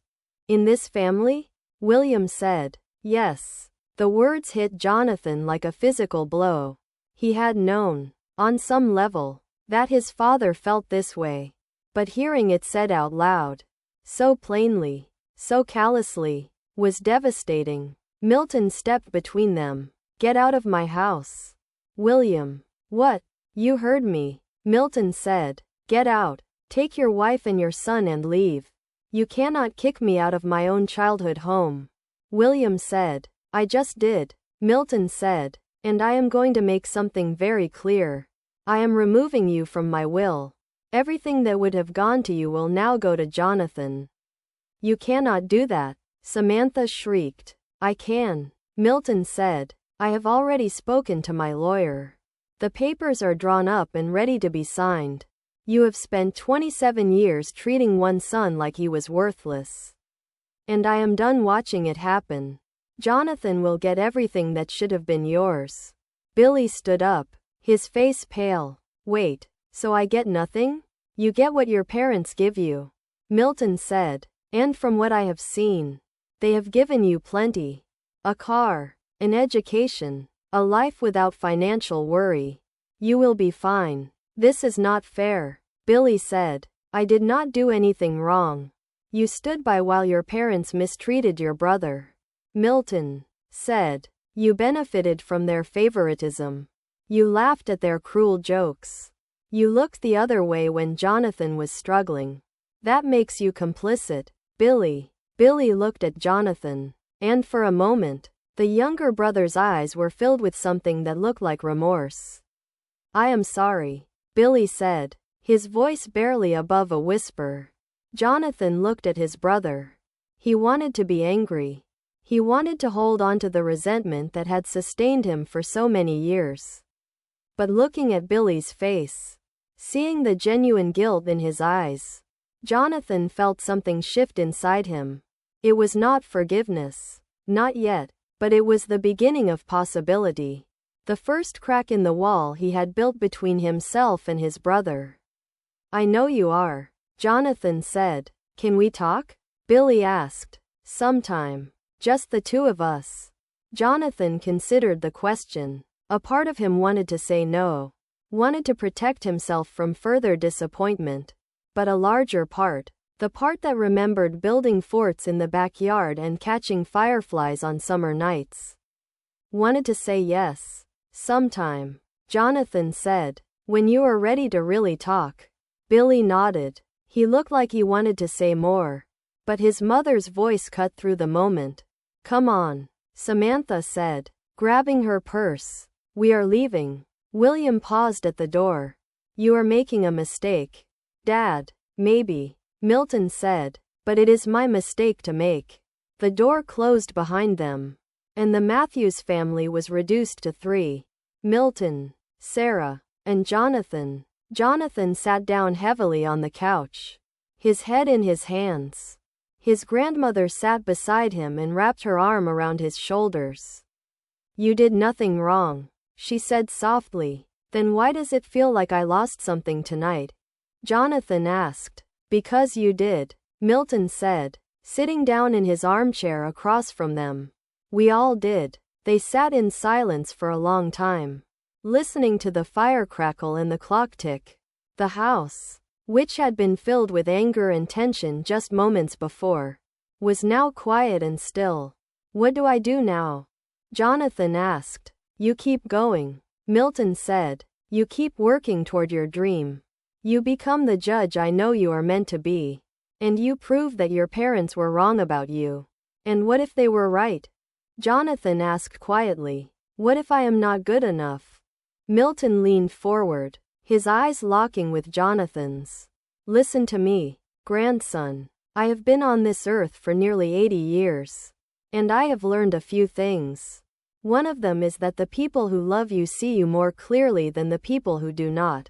In this family? William said. Yes. The words hit Jonathan like a physical blow. He had known, on some level, that his father felt this way. But hearing it said out loud, so plainly, so callously, was devastating. Milton stepped between them. Get out of my house. William. What? You heard me. Milton said. Get out. Take your wife and your son and leave. You cannot kick me out of my own childhood home. William said. I just did. Milton said. And I am going to make something very clear. I am removing you from my will. Everything that would have gone to you will now go to Jonathan. You cannot do that, Samantha shrieked. I can. Milton said. I have already spoken to my lawyer. The papers are drawn up and ready to be signed. You have spent 27 years treating one son like he was worthless. And I am done watching it happen. Jonathan will get everything that should have been yours. Billy stood up, his face pale. Wait, so I get nothing? You get what your parents give you. Milton said. And from what I have seen, they have given you plenty. A car, an education, a life without financial worry. You will be fine. This is not fair, Billy said. I did not do anything wrong. You stood by while your parents mistreated your brother. Milton said. You benefited from their favoritism. You laughed at their cruel jokes. You looked the other way when Jonathan was struggling. That makes you complicit, Billy. Billy looked at Jonathan. And for a moment, The younger brother's eyes were filled with something that looked like remorse. I am sorry, Billy said, his voice barely above a whisper. Jonathan looked at his brother. He wanted to be angry. He wanted to hold on to the resentment that had sustained him for so many years. But looking at Billy's face, seeing the genuine guilt in his eyes, Jonathan felt something shift inside him. It was not forgiveness. Not yet. But it was the beginning of possibility. The first crack in the wall he had built between himself and his brother. I know you are, Jonathan said. Can we talk? Billy asked. Sometime. Just the two of us. Jonathan considered the question. A part of him wanted to say no. Wanted to protect himself from further disappointment. But a larger part, the part that remembered building forts in the backyard and catching fireflies on summer nights, wanted to say yes. Sometime. Jonathan said. When you are ready to really talk. Billy nodded. He looked like he wanted to say more. But his mother's voice cut through the moment. Come on, Samantha said, grabbing her purse. We are leaving. William paused at the door. You are making a mistake. Dad, maybe, Milton said, but it is my mistake to make. The door closed behind them, and the Matthews family was reduced to three. Milton, Sarah, and Jonathan. Jonathan sat down heavily on the couch, his head in his hands. His grandmother sat beside him and wrapped her arm around his shoulders. You did nothing wrong, she said softly. Then why does it feel like I lost something tonight? Jonathan asked. Because you did, Milton said, sitting down in his armchair across from them. We all did. They sat in silence for a long time, listening to the fire crackle and the clock tick. The house, which had been filled with anger and tension just moments before, was now quiet and still. What do I do now? Jonathan asked. You keep going, Milton said. You keep working toward your dream. You become the judge I know you are meant to be. And you prove that your parents were wrong about you. And what if they were right? Jonathan asked quietly. What if I am not good enough? Milton leaned forward, his eyes locking with Jonathan's. Listen to me, grandson. I have been on this earth for nearly 80 years. And I have learned a few things. One of them is that the people who love you see you more clearly than the people who do not.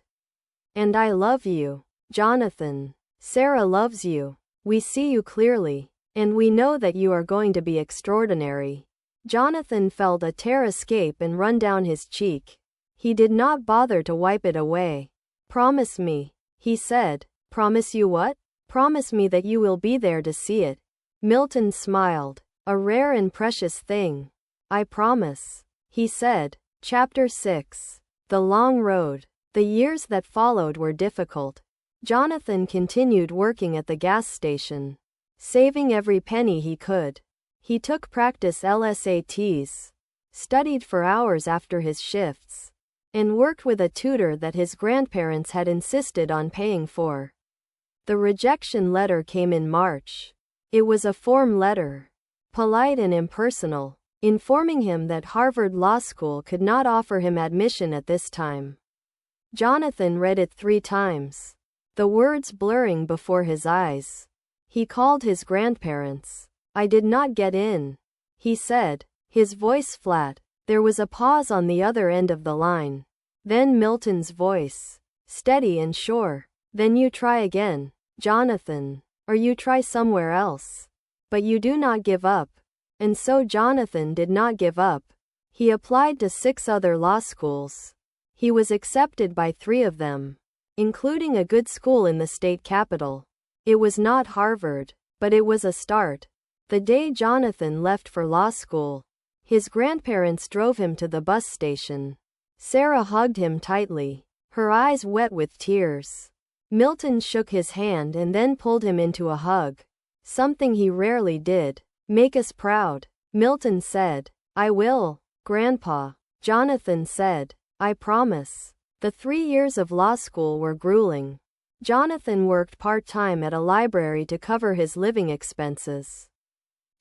And I love you, Jonathan. Sarah loves you. We see you clearly. And we know that you are going to be extraordinary. Jonathan felt a tear escape and run down his cheek. He did not bother to wipe it away. Promise me, he said. Promise you what? Promise me that you will be there to see it. Milton smiled. A rare and precious thing. I promise, he said. Chapter 6. The Long Road. The years that followed were difficult. Jonathan continued working at the gas station, saving every penny he could. He took practice LSATs, studied for hours after his shifts, and worked with a tutor that his grandparents had insisted on paying for. The rejection letter came in March. It was a form letter, polite and impersonal, informing him that Harvard Law School could not offer him admission at this time. Jonathan read it 3 times, the words blurring before his eyes. He called his grandparents. I did not get in, he said, his voice flat. There was a pause on the other end of the line. Then Milton's voice, steady and sure. Then you try again, Jonathan. Or you try somewhere else. But you do not give up. And so Jonathan did not give up. He applied to 6 other law schools. He was accepted by 3 of them, including a good school in the state capital. It was not Harvard, but it was a start. The day Jonathan left for law school, his grandparents drove him to the bus station. Sarah hugged him tightly, her eyes wet with tears. Milton shook his hand and then pulled him into a hug. Something he rarely did. Make us proud, Milton said. I will, Grandpa, Jonathan said. I promise. The 3 years of law school were grueling. Jonathan worked part-time at a library to cover his living expenses.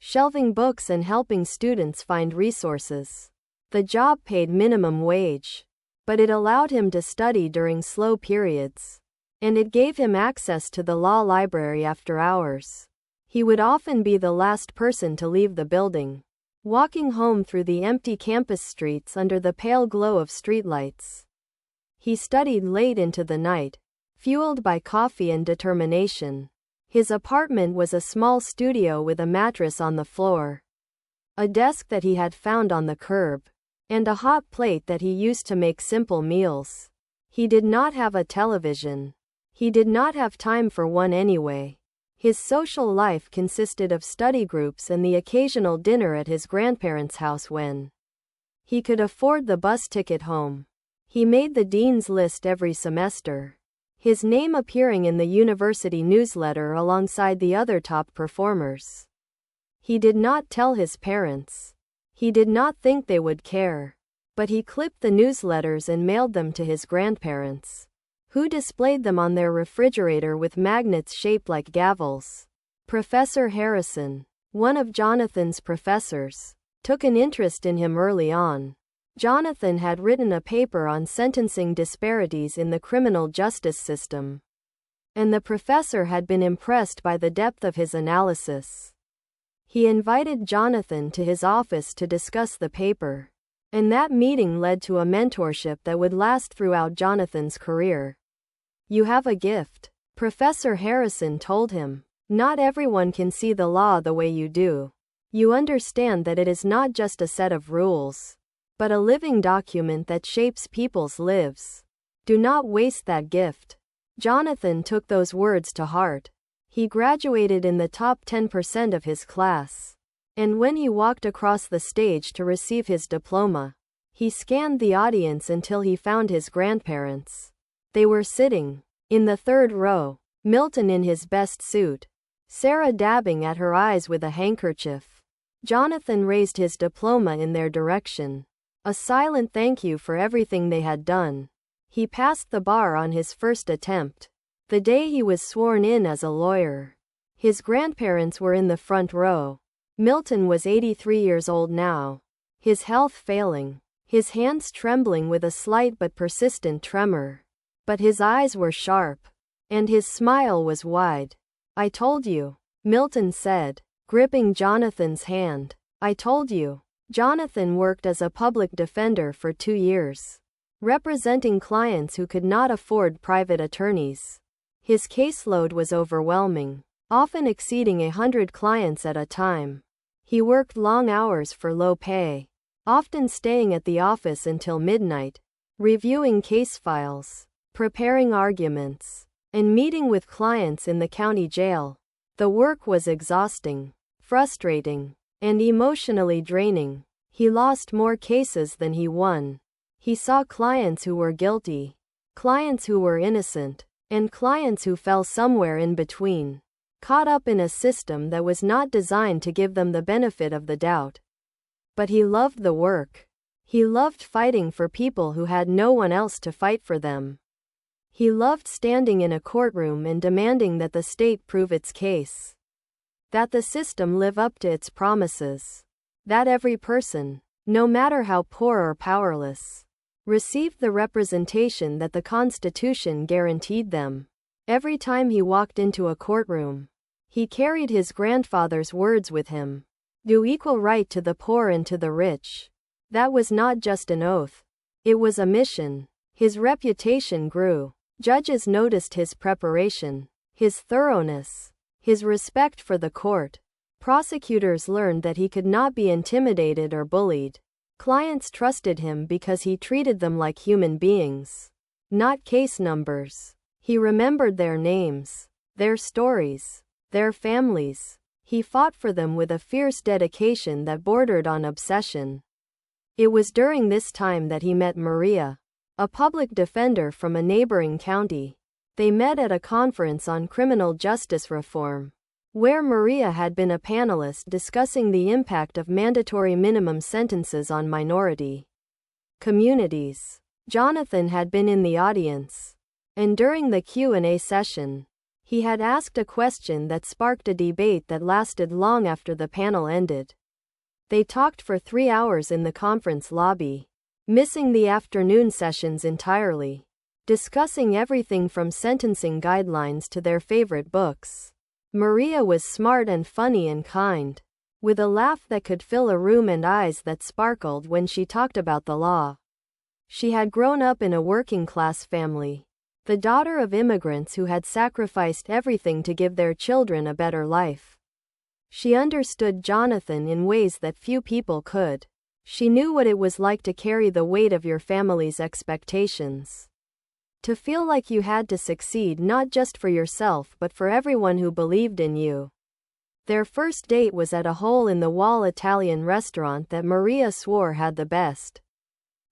shelving books and helping students find resources. The job paid minimum wage, but it allowed him to study during slow periods, and it gave him access to the law library after hours. He would often be the last person to leave the building, walking home through the empty campus streets under the pale glow of streetlights. He studied late into the night, fueled by coffee and determination. His apartment was a small studio with a mattress on the floor, a desk that he had found on the curb, and a hot plate that he used to make simple meals. He did not have a television. He did not have time for one anyway. His social life consisted of study groups and the occasional dinner at his grandparents' house when he could afford the bus ticket home. He made the dean's list every semester, his name appearing in the university newsletter alongside the other top performers. He did not tell his parents. He did not think they would care. But he clipped the newsletters and mailed them to his grandparents, who displayed them on their refrigerator with magnets shaped like gavels. Professor Harrison, one of Jonathan's professors, took an interest in him early on. Jonathan had written a paper on sentencing disparities in the criminal justice system, and the professor had been impressed by the depth of his analysis. He invited Jonathan to his office to discuss the paper, and that meeting led to a mentorship that would last throughout Jonathan's career. "You have a gift," Professor Harrison told him. "Not everyone can see the law the way you do. You understand that it is not just a set of rules, but a living document that shapes people's lives. Do not waste that gift." Jonathan took those words to heart. He graduated in the top 10% of his class, and when he walked across the stage to receive his diploma, he scanned the audience until he found his grandparents. They were sitting in the third row, Milton in his best suit, Sarah dabbing at her eyes with a handkerchief. Jonathan raised his diploma in their direction, a silent thank you for everything they had done. He passed the bar on his first attempt, the day he was sworn in as a lawyer. His grandparents were in the front row. Milton was 83 years old now, his health failing, his hands trembling with a slight but persistent tremor. But his eyes were sharp, and his smile was wide. "I told you," Milton said, gripping Jonathan's hand. "I told you." Jonathan worked as a public defender for 2 years, representing clients who could not afford private attorneys. His caseload was overwhelming, often exceeding 100 clients at a time. He worked long hours for low pay, often staying at the office until midnight, reviewing case files, preparing arguments, and meeting with clients in the county jail. The work was exhausting, frustrating, and emotionally draining. He lost more cases than he won. He saw clients who were guilty, clients who were innocent, and clients who fell somewhere in between, caught up in a system that was not designed to give them the benefit of the doubt. But he loved the work. He loved fighting for people who had no one else to fight for them. He loved standing in a courtroom and demanding that the state prove its case, that the system live up to its promises, that every person, no matter how poor or powerless, received the representation that the Constitution guaranteed them. Every time he walked into a courtroom, he carried his grandfather's words with him. "Do equal right to the poor and to the rich." That was not just an oath. It was a mission. His reputation grew. Judges noticed his preparation, his thoroughness, his respect for the court. Prosecutors learned that he could not be intimidated or bullied. Clients trusted him because he treated them like human beings, not case numbers. He remembered their names, their stories, their families. He fought for them with a fierce dedication that bordered on obsession. It was during this time that he met Maria, a public defender from a neighboring county. They met at a conference on criminal justice reform, where Maria had been a panelist discussing the impact of mandatory minimum sentences on minority communities. Jonathan had been in the audience, and during the Q&A session, He had asked a question that sparked a debate that lasted long after the panel ended. They talked for 3 hours in the conference lobby, missing the afternoon sessions entirely, discussing everything from sentencing guidelines to their favorite books. Maria was smart and funny and kind, with a laugh that could fill a room and eyes that sparkled when she talked about the law. She had grown up in a working-class family, the daughter of immigrants who had sacrificed everything to give their children a better life. She understood Jonathan in ways that few people could. She knew what it was like to carry the weight of your family's expectations. To feel like you had to succeed not just for yourself but for everyone who believed in you. Their first date was at a hole-in-the-wall Italian restaurant that Maria swore had the best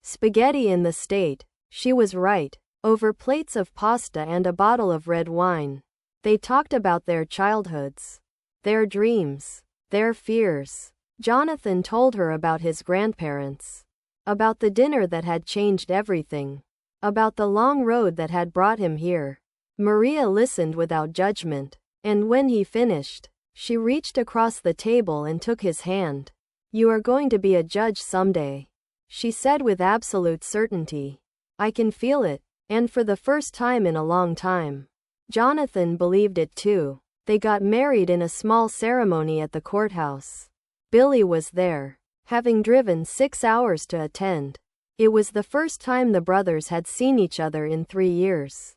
spaghetti in the state. She was right. Over plates of pasta and a bottle of red wine, they talked about their childhoods, their dreams, their fears. Jonathan told her about his grandparents, about the dinner that had changed everything, about the long road that had brought him here. Maria listened without judgment, and when he finished, she reached across the table and took his hand. "You are going to be a judge someday," she said with absolute certainty. "I can feel it." And for the first time in a long time, Jonathan believed it too. They got married in a small ceremony at the courthouse. Billy was there, having driven 6 hours to attend. It was the first time the brothers had seen each other in 3 years.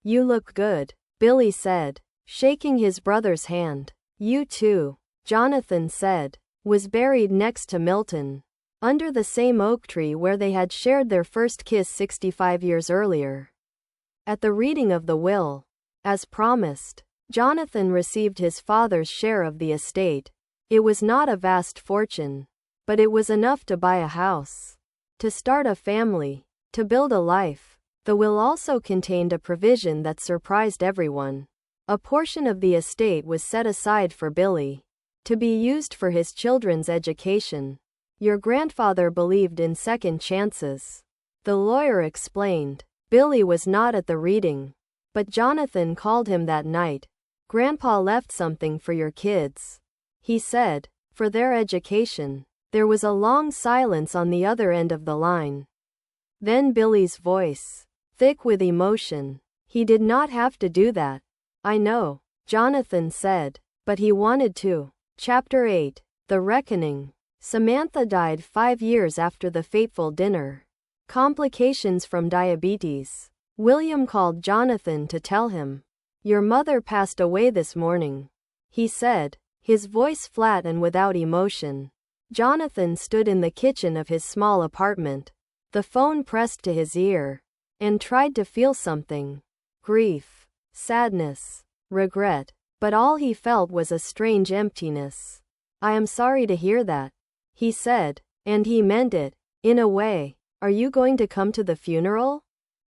"You look good," Billy said, shaking his brother's hand. "You too," Jonathan said. Was buried next to Milton, under the same oak tree where they had shared their first kiss 65 years earlier. At the reading of the will, as promised, Jonathan received his father's share of the estate. It was not a vast fortune, but it was enough to buy a house, to start a family, to build a life. The will also contained a provision that surprised everyone. A portion of the estate was set aside for Billy, to be used for his children's education. "Your grandfather believed in second chances," the lawyer explained. Billy was not at the reading, but Jonathan called him that night. "Grandpa left something for your kids," he said, "for their education." There was a long silence on the other end of the line. Then Billy's voice, thick with emotion. "He did not have to do that." "I know," Jonathan said, "but he wanted to." Chapter 8. The Reckoning. Samantha died 5 years after the fateful dinner. Complications from diabetes. William called Jonathan to tell him, "Your mother passed away this morning," he said, his voice flat and without emotion. Jonathan stood in the kitchen of his small apartment, the phone pressed to his ear, and tried to feel something. Grief, sadness, regret. But all he felt was a strange emptiness. "I am sorry to hear that," he said, and he meant it, in a way. "Are you going to come to the funeral?"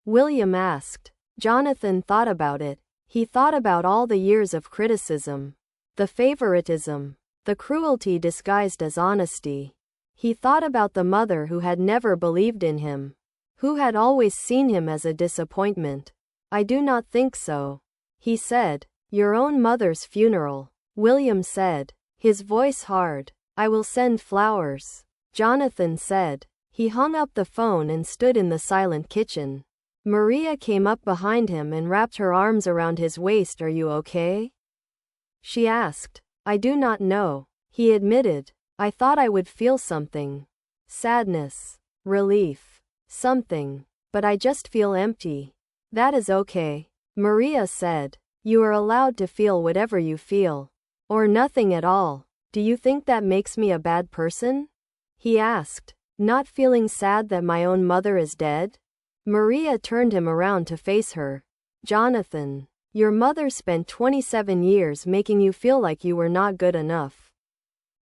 William asked. Jonathan thought about it. He thought about all the years of criticism, the favoritism, the cruelty disguised as honesty. He thought about the mother who had never believed in him, who had always seen him as a disappointment. "I do not think so," he said. "Your own mother's funeral," William said, his voice hard. "I will send flowers," Jonathan said. He hung up the phone and stood in the silent kitchen. Maria came up behind him and wrapped her arms around his waist. "Are you okay?" she asked. "I do not know," he admitted. "I thought I would feel something. Sadness, relief, something. But I just feel empty." "That is okay," Maria said. "You are allowed to feel whatever you feel. Or nothing at all." "Do you think that makes me a bad person?" he asked. "Not feeling sad that my own mother is dead?" Maria turned him around to face her. "Jonathan, your mother spent 27 years making you feel like you were not good enough.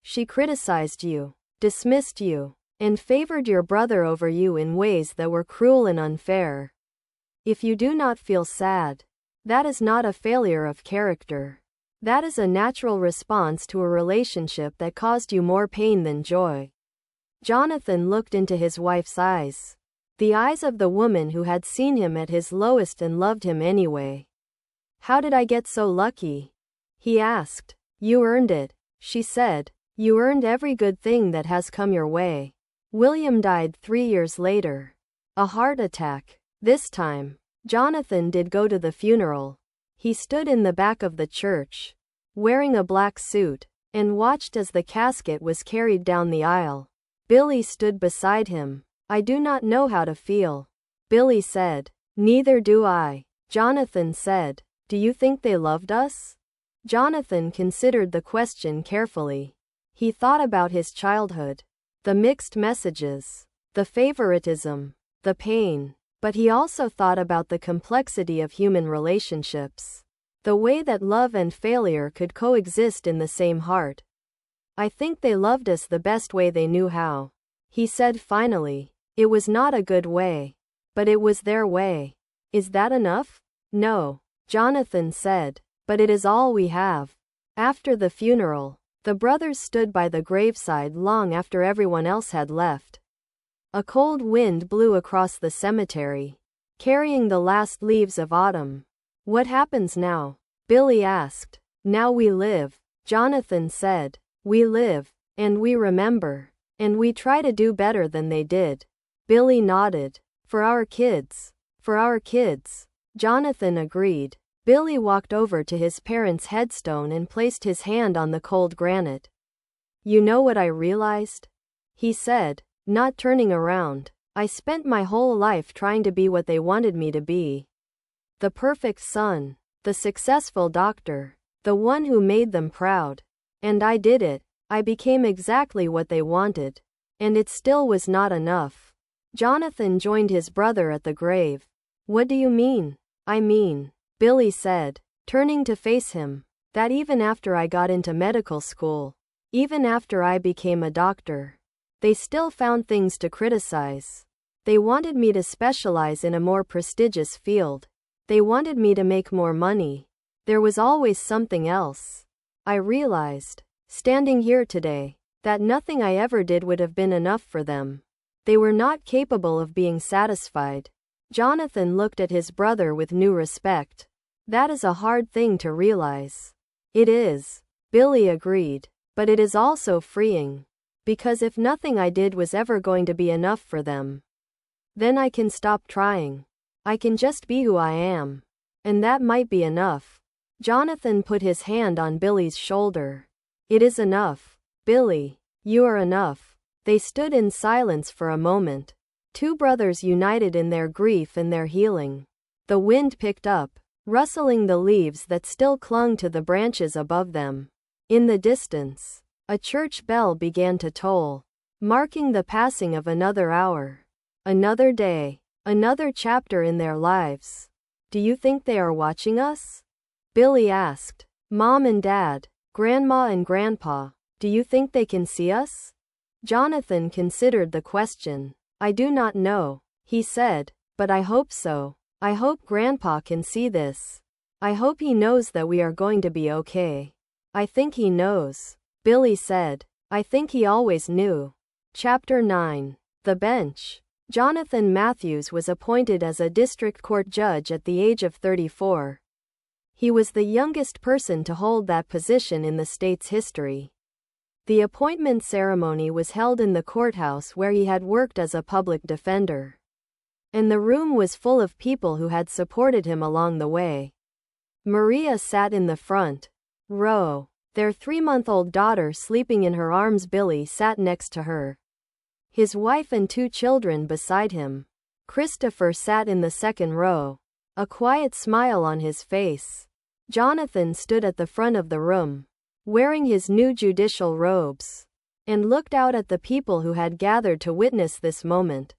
She criticized you, dismissed you, and favored your brother over you in ways that were cruel and unfair. If you do not feel sad, that is not a failure of character. That is a natural response to a relationship that caused you more pain than joy." Jonathan looked into his wife's eyes, the eyes of the woman who had seen him at his lowest and loved him anyway. How did I get so lucky? He asked. You earned it, she said. You earned every good thing that has come your way. William died 3 years later. A heart attack. This time, Jonathan did go to the funeral. He stood in the back of the church, wearing a black suit, and watched as the casket was carried down the aisle. Billy stood beside him. I do not know how to feel, Billy said. Neither do I, Jonathan said. Do you think they loved us? Jonathan considered the question carefully. He thought about his childhood, the mixed messages, the favoritism, the pain. But he also thought about the complexity of human relationships, the way that love and failure could coexist in the same heart. I think they loved us the best way they knew how, he said finally. It was not a good way, but it was their way. Is that enough? No, Jonathan said, but it is all we have. After the funeral, the brothers stood by the graveside long after everyone else had left. A cold wind blew across the cemetery, carrying the last leaves of autumn. What happens now? Billy asked. Now we live, Jonathan said. We live, and we remember, and we try to do better than they did. Billy nodded. For our kids. For our kids, Jonathan agreed. Billy walked over to his parents' headstone and placed his hand on the cold granite. You know what I realized? He said, not turning around. I spent my whole life trying to be what they wanted me to be. The perfect son, the successful doctor, the one who made them proud. And I did it. I became exactly what they wanted. And it still was not enough. Jonathan joined his brother at the grave. What do you mean? I mean, Billy said, turning to face him, that even after I got into medical school, even after I became a doctor, they still found things to criticize. They wanted me to specialize in a more prestigious field. They wanted me to make more money. There was always something else. I realized, standing here today, that nothing I ever did would have been enough for them. They were not capable of being satisfied. Jonathan looked at his brother with new respect. That is a hard thing to realize. It is, Billy agreed, but it is also freeing. Because if nothing I did was ever going to be enough for them, then I can stop trying. I can just be who I am. And that might be enough. Jonathan put his hand on Billy's shoulder. It is enough, Billy. You are enough. They stood in silence for a moment. Two brothers united in their grief and their healing. The wind picked up, rustling the leaves that still clung to the branches above them. In the distance, a church bell began to toll, marking the passing of another hour. Another day, another chapter in their lives. Do you think they are watching us? Billy asked. Mom and Dad, Grandma and Grandpa, do you think they can see us? Jonathan considered the question. I do not know, he said, but I hope so. I hope Grandpa can see this. I hope he knows that we are going to be okay. I think he knows, Billy said. I think he always knew. Chapter 9. The Bench. Jonathan Matthews was appointed as a district court judge at the age of 34. He was the youngest person to hold that position in the state's history. The appointment ceremony was held in the courthouse where he had worked as a public defender. And the room was full of people who had supported him along the way. Maria sat in the front row, their 3-month-old daughter sleeping in her arms. Billy sat next to her, his wife and 2 children beside him. Christoper sat in the second row, a quiet smile on his face. Jonathan stood at the front of the room, wearing his new judicial robes, and looked out at the people who had gathered to witness this moment.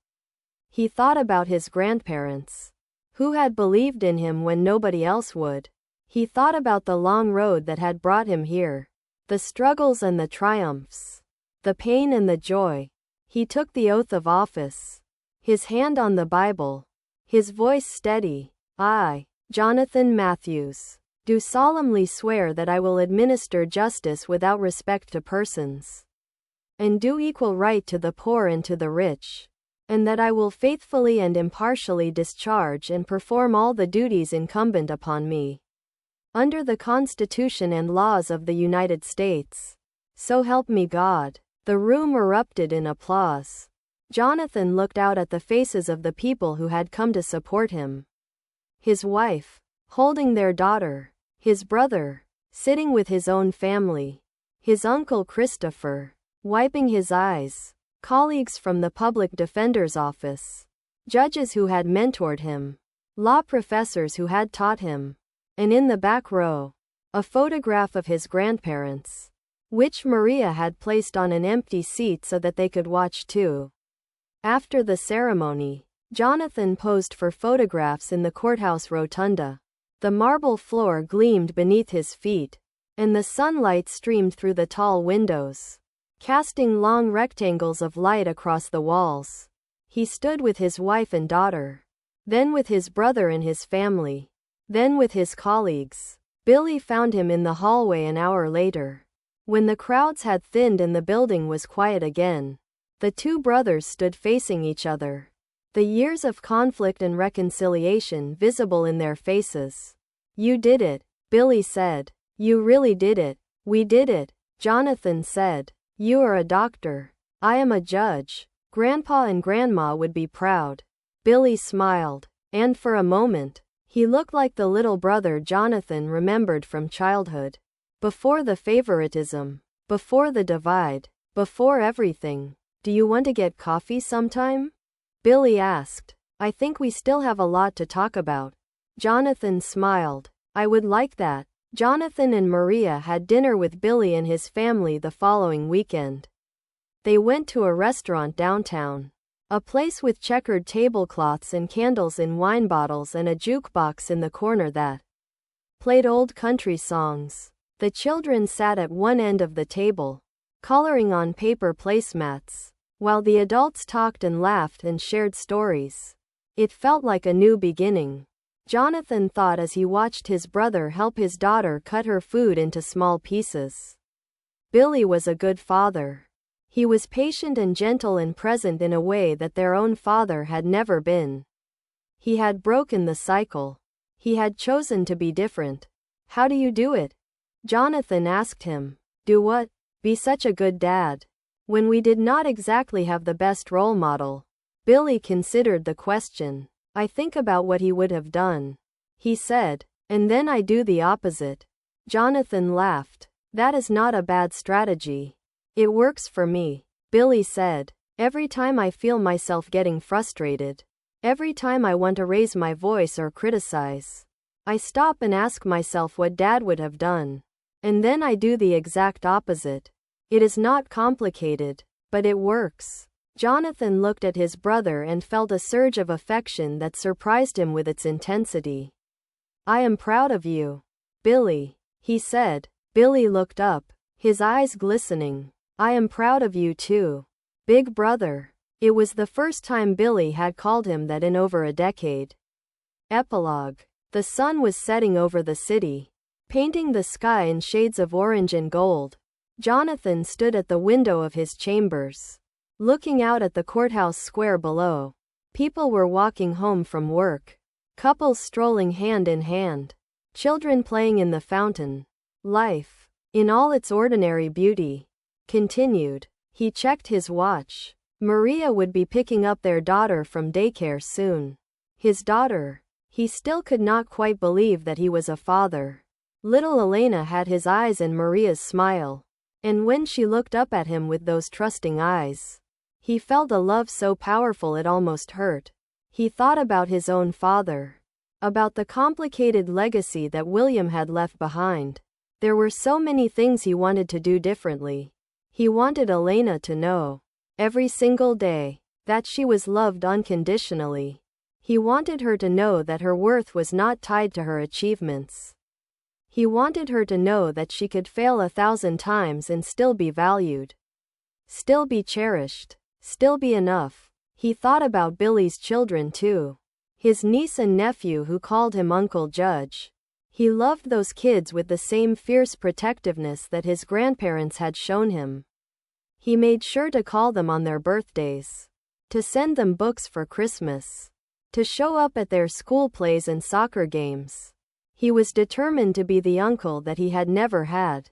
He thought about his grandparents, who had believed in him when nobody else would. He thought about the long road that had brought him here, the struggles and the triumphs, the pain and the joy. He took the oath of office, his hand on the Bible, his voice steady. I, Jonathan Matthews, do solemnly swear that I will administer justice without respect to persons, and do equal right to the poor and to the rich, and that I will faithfully and impartially discharge and perform all the duties incumbent upon me. under the Constitution and laws of the United States. So help me God." The room erupted in applause. Jonathan looked out at the faces of the people who had come to support him. His wife, holding their daughter. His brother, sitting with his own family. His uncle Christoper, wiping his eyes. Colleagues from the public defender's office. Judges who had mentored him. Law professors who had taught him. And in the back row, a photograph of his grandparents, which Maria had placed on an empty seat so that they could watch too. After the ceremony, Jonathan posed for photographs in the courthouse rotunda. The marble floor gleamed beneath his feet, and the sunlight streamed through the tall windows, casting long rectangles of light across the walls. He stood with his wife and daughter, then with his brother and his family, then with his colleagues. Billy found him in the hallway an hour later. When the crowds had thinned and the building was quiet again, the two brothers stood facing each other, the years of conflict and reconciliation visible in their faces. "You did it," Billy said. "You really did it." "We did it," Jonathan said. "You are a doctor. I am a judge. Grandpa and Grandma would be proud." Billy smiled, and for a moment, he looked like the little brother Jonathan remembered from childhood. Before the favoritism, before the divide, before everything. "Do you want to get coffee sometime?" Billy asked. "I think we still have a lot to talk about." Jonathan smiled. "I would like that." Jonathan and Maria had dinner with Billy and his family the following weekend. They went to a restaurant downtown, a place with checkered tablecloths and candles in wine bottles and a jukebox in the corner that played old country songs. The children sat at one end of the table, coloring on paper placemats, while the adults talked and laughed and shared stories. It felt like a new beginning, Jonathan thought as he watched his brother help his daughter cut her food into small pieces. Billy was a good father. He was patient and gentle and present in a way that their own father had never been. He had broken the cycle. He had chosen to be different. "How do you do it?" Jonathan asked him. "Do what?" "Be such a good dad." When we did not exactly have the best role model. Billy considered the question. "I think about what he would have done," he said, "and then I do the opposite." Jonathan laughed. "That is not a bad strategy. It works for me," Billy said. "Every time I feel myself getting frustrated, every time I want to raise my voice or criticize, I stop and ask myself what Dad would have done. And then I do the exact opposite. It is not complicated, but it works." Jonathan looked at his brother and felt a surge of affection that surprised him with its intensity. "I am proud of you, Billy," he said. Billy looked up, his eyes glistening. "I am proud of you too, big brother." It was the first time Billy had called him that in over a decade. Epilogue. The sun was setting over the city, painting the sky in shades of orange and gold. Jonathan stood at the window of his chambers, looking out at the courthouse square below. People were walking home from work, couples strolling hand in hand, children playing in the fountain. Life, in all its ordinary beauty, continued. He checked his watch. Maria would be picking up their daughter from daycare soon. His daughter. He still could not quite believe that he was a father. Little Elena had his eyes and Maria's smile. And when she looked up at him with those trusting eyes, he felt a love so powerful it almost hurt. He thought about his own father, about the complicated legacy that William had left behind. There were so many things he wanted to do differently. He wanted Elena to know, every single day, that she was loved unconditionally. He wanted her to know that her worth was not tied to her achievements. He wanted her to know that she could fail 1,000 times and still be valued, still be cherished, still be enough. He thought about Billy's children too. His niece and nephew who called him Uncle Judge. He loved those kids with the same fierce protectiveness that his grandparents had shown him. He made sure to call them on their birthdays, to send them books for Christmas, to show up at their school plays and soccer games. He was determined to be the uncle that he had never had.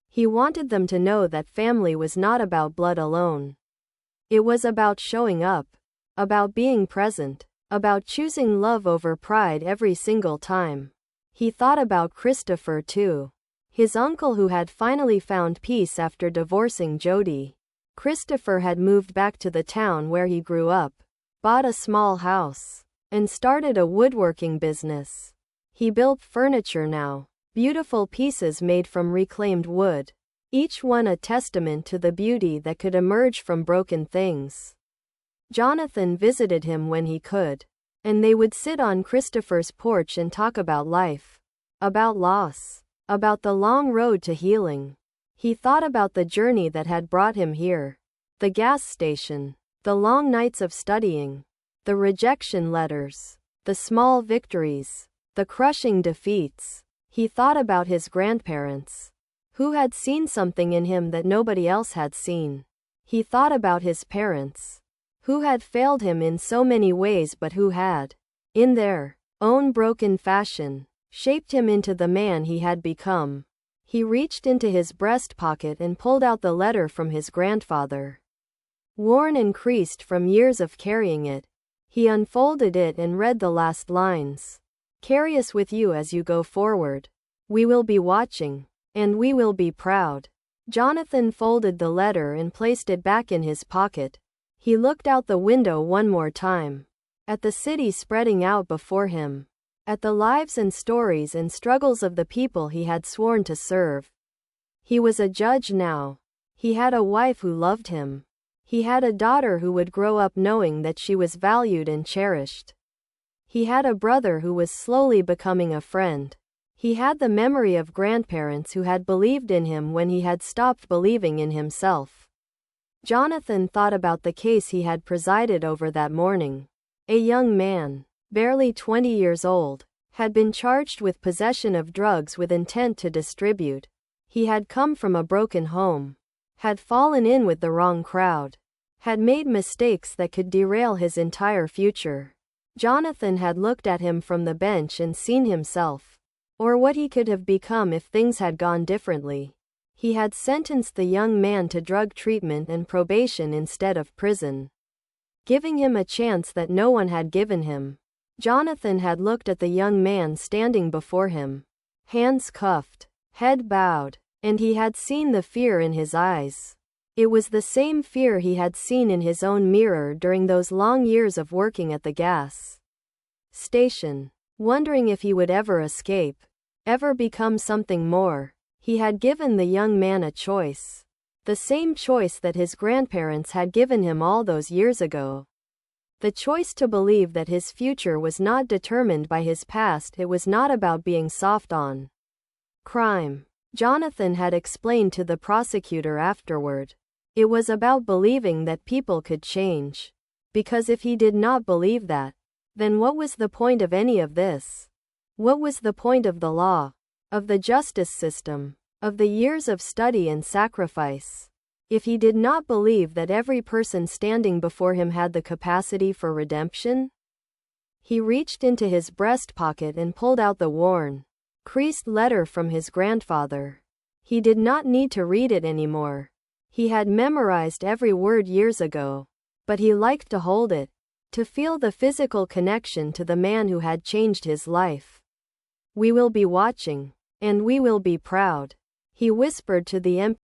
He wanted them to know that family was not about blood alone. It was about showing up, about being present, about choosing love over pride every single time. He thought about Christoper too. His uncle who had finally found peace after divorcing Jodi. Christoper had moved back to the town where he grew up, bought a small house, and started a woodworking business. He built furniture now, beautiful pieces made from reclaimed wood, each one a testament to the beauty that could emerge from broken things. Jonathan visited him when he could, and they would sit on Christoper's porch and talk about life, about loss, about the long road to healing. He thought about the journey that had brought him here, the gas station, the long nights of studying, the rejection letters, the small victories, the crushing defeats. He thought about his grandparents, who had seen something in him that nobody else had seen. He thought about his parents, who had failed him in so many ways but who had, in their own broken fashion, shaped him into the man he had become. He reached into his breast pocket and pulled out the letter from his grandfather. Worn and creased from years of carrying it, he unfolded it and read the last lines. "Carry us with you as you go forward. We will be watching, and we will be proud." Jonathan folded the letter and placed it back in his pocket. He looked out the window one more time, at the city spreading out before him, at the lives and stories and struggles of the people he had sworn to serve. He was a judge now. He had a wife who loved him. He had a daughter who would grow up knowing that she was valued and cherished. He had a brother who was slowly becoming a friend. He had the memory of grandparents who had believed in him when he had stopped believing in himself. Jonathan thought about the case he had presided over that morning. A young man, barely 20 years old, had been charged with possession of drugs with intent to distribute. He had come from a broken home, had fallen in with the wrong crowd, had made mistakes that could derail his entire future. Jonathan had looked at him from the bench and seen himself, or what he could have become if things had gone differently. He had sentenced the young man to drug treatment and probation instead of prison, giving him a chance that no one had given him. Jonathan had looked at the young man standing before him, hands cuffed, head bowed, and he had seen the fear in his eyes. It was the same fear he had seen in his own mirror during those long years of working at the gas station, wondering if he would ever escape, ever become something more. He had given the young man a choice, the same choice that his grandparents had given him all those years ago. The choice to believe that his future was not determined by his past. It was not about being soft on crime, Jonathan had explained to the prosecutor afterward. It was about believing that people could change. Because if he did not believe that, then what was the point of any of this? What was the point of the law, of the justice system, of the years of study and sacrifice? If he did not believe that every person standing before him had the capacity for redemption? He reached into his breast pocket and pulled out the worn, creased letter from his grandfather. He did not need to read it anymore. He had memorized every word years ago, but he liked to hold it, to feel the physical connection to the man who had changed his life. "We will be watching, and we will be proud," he whispered to the empty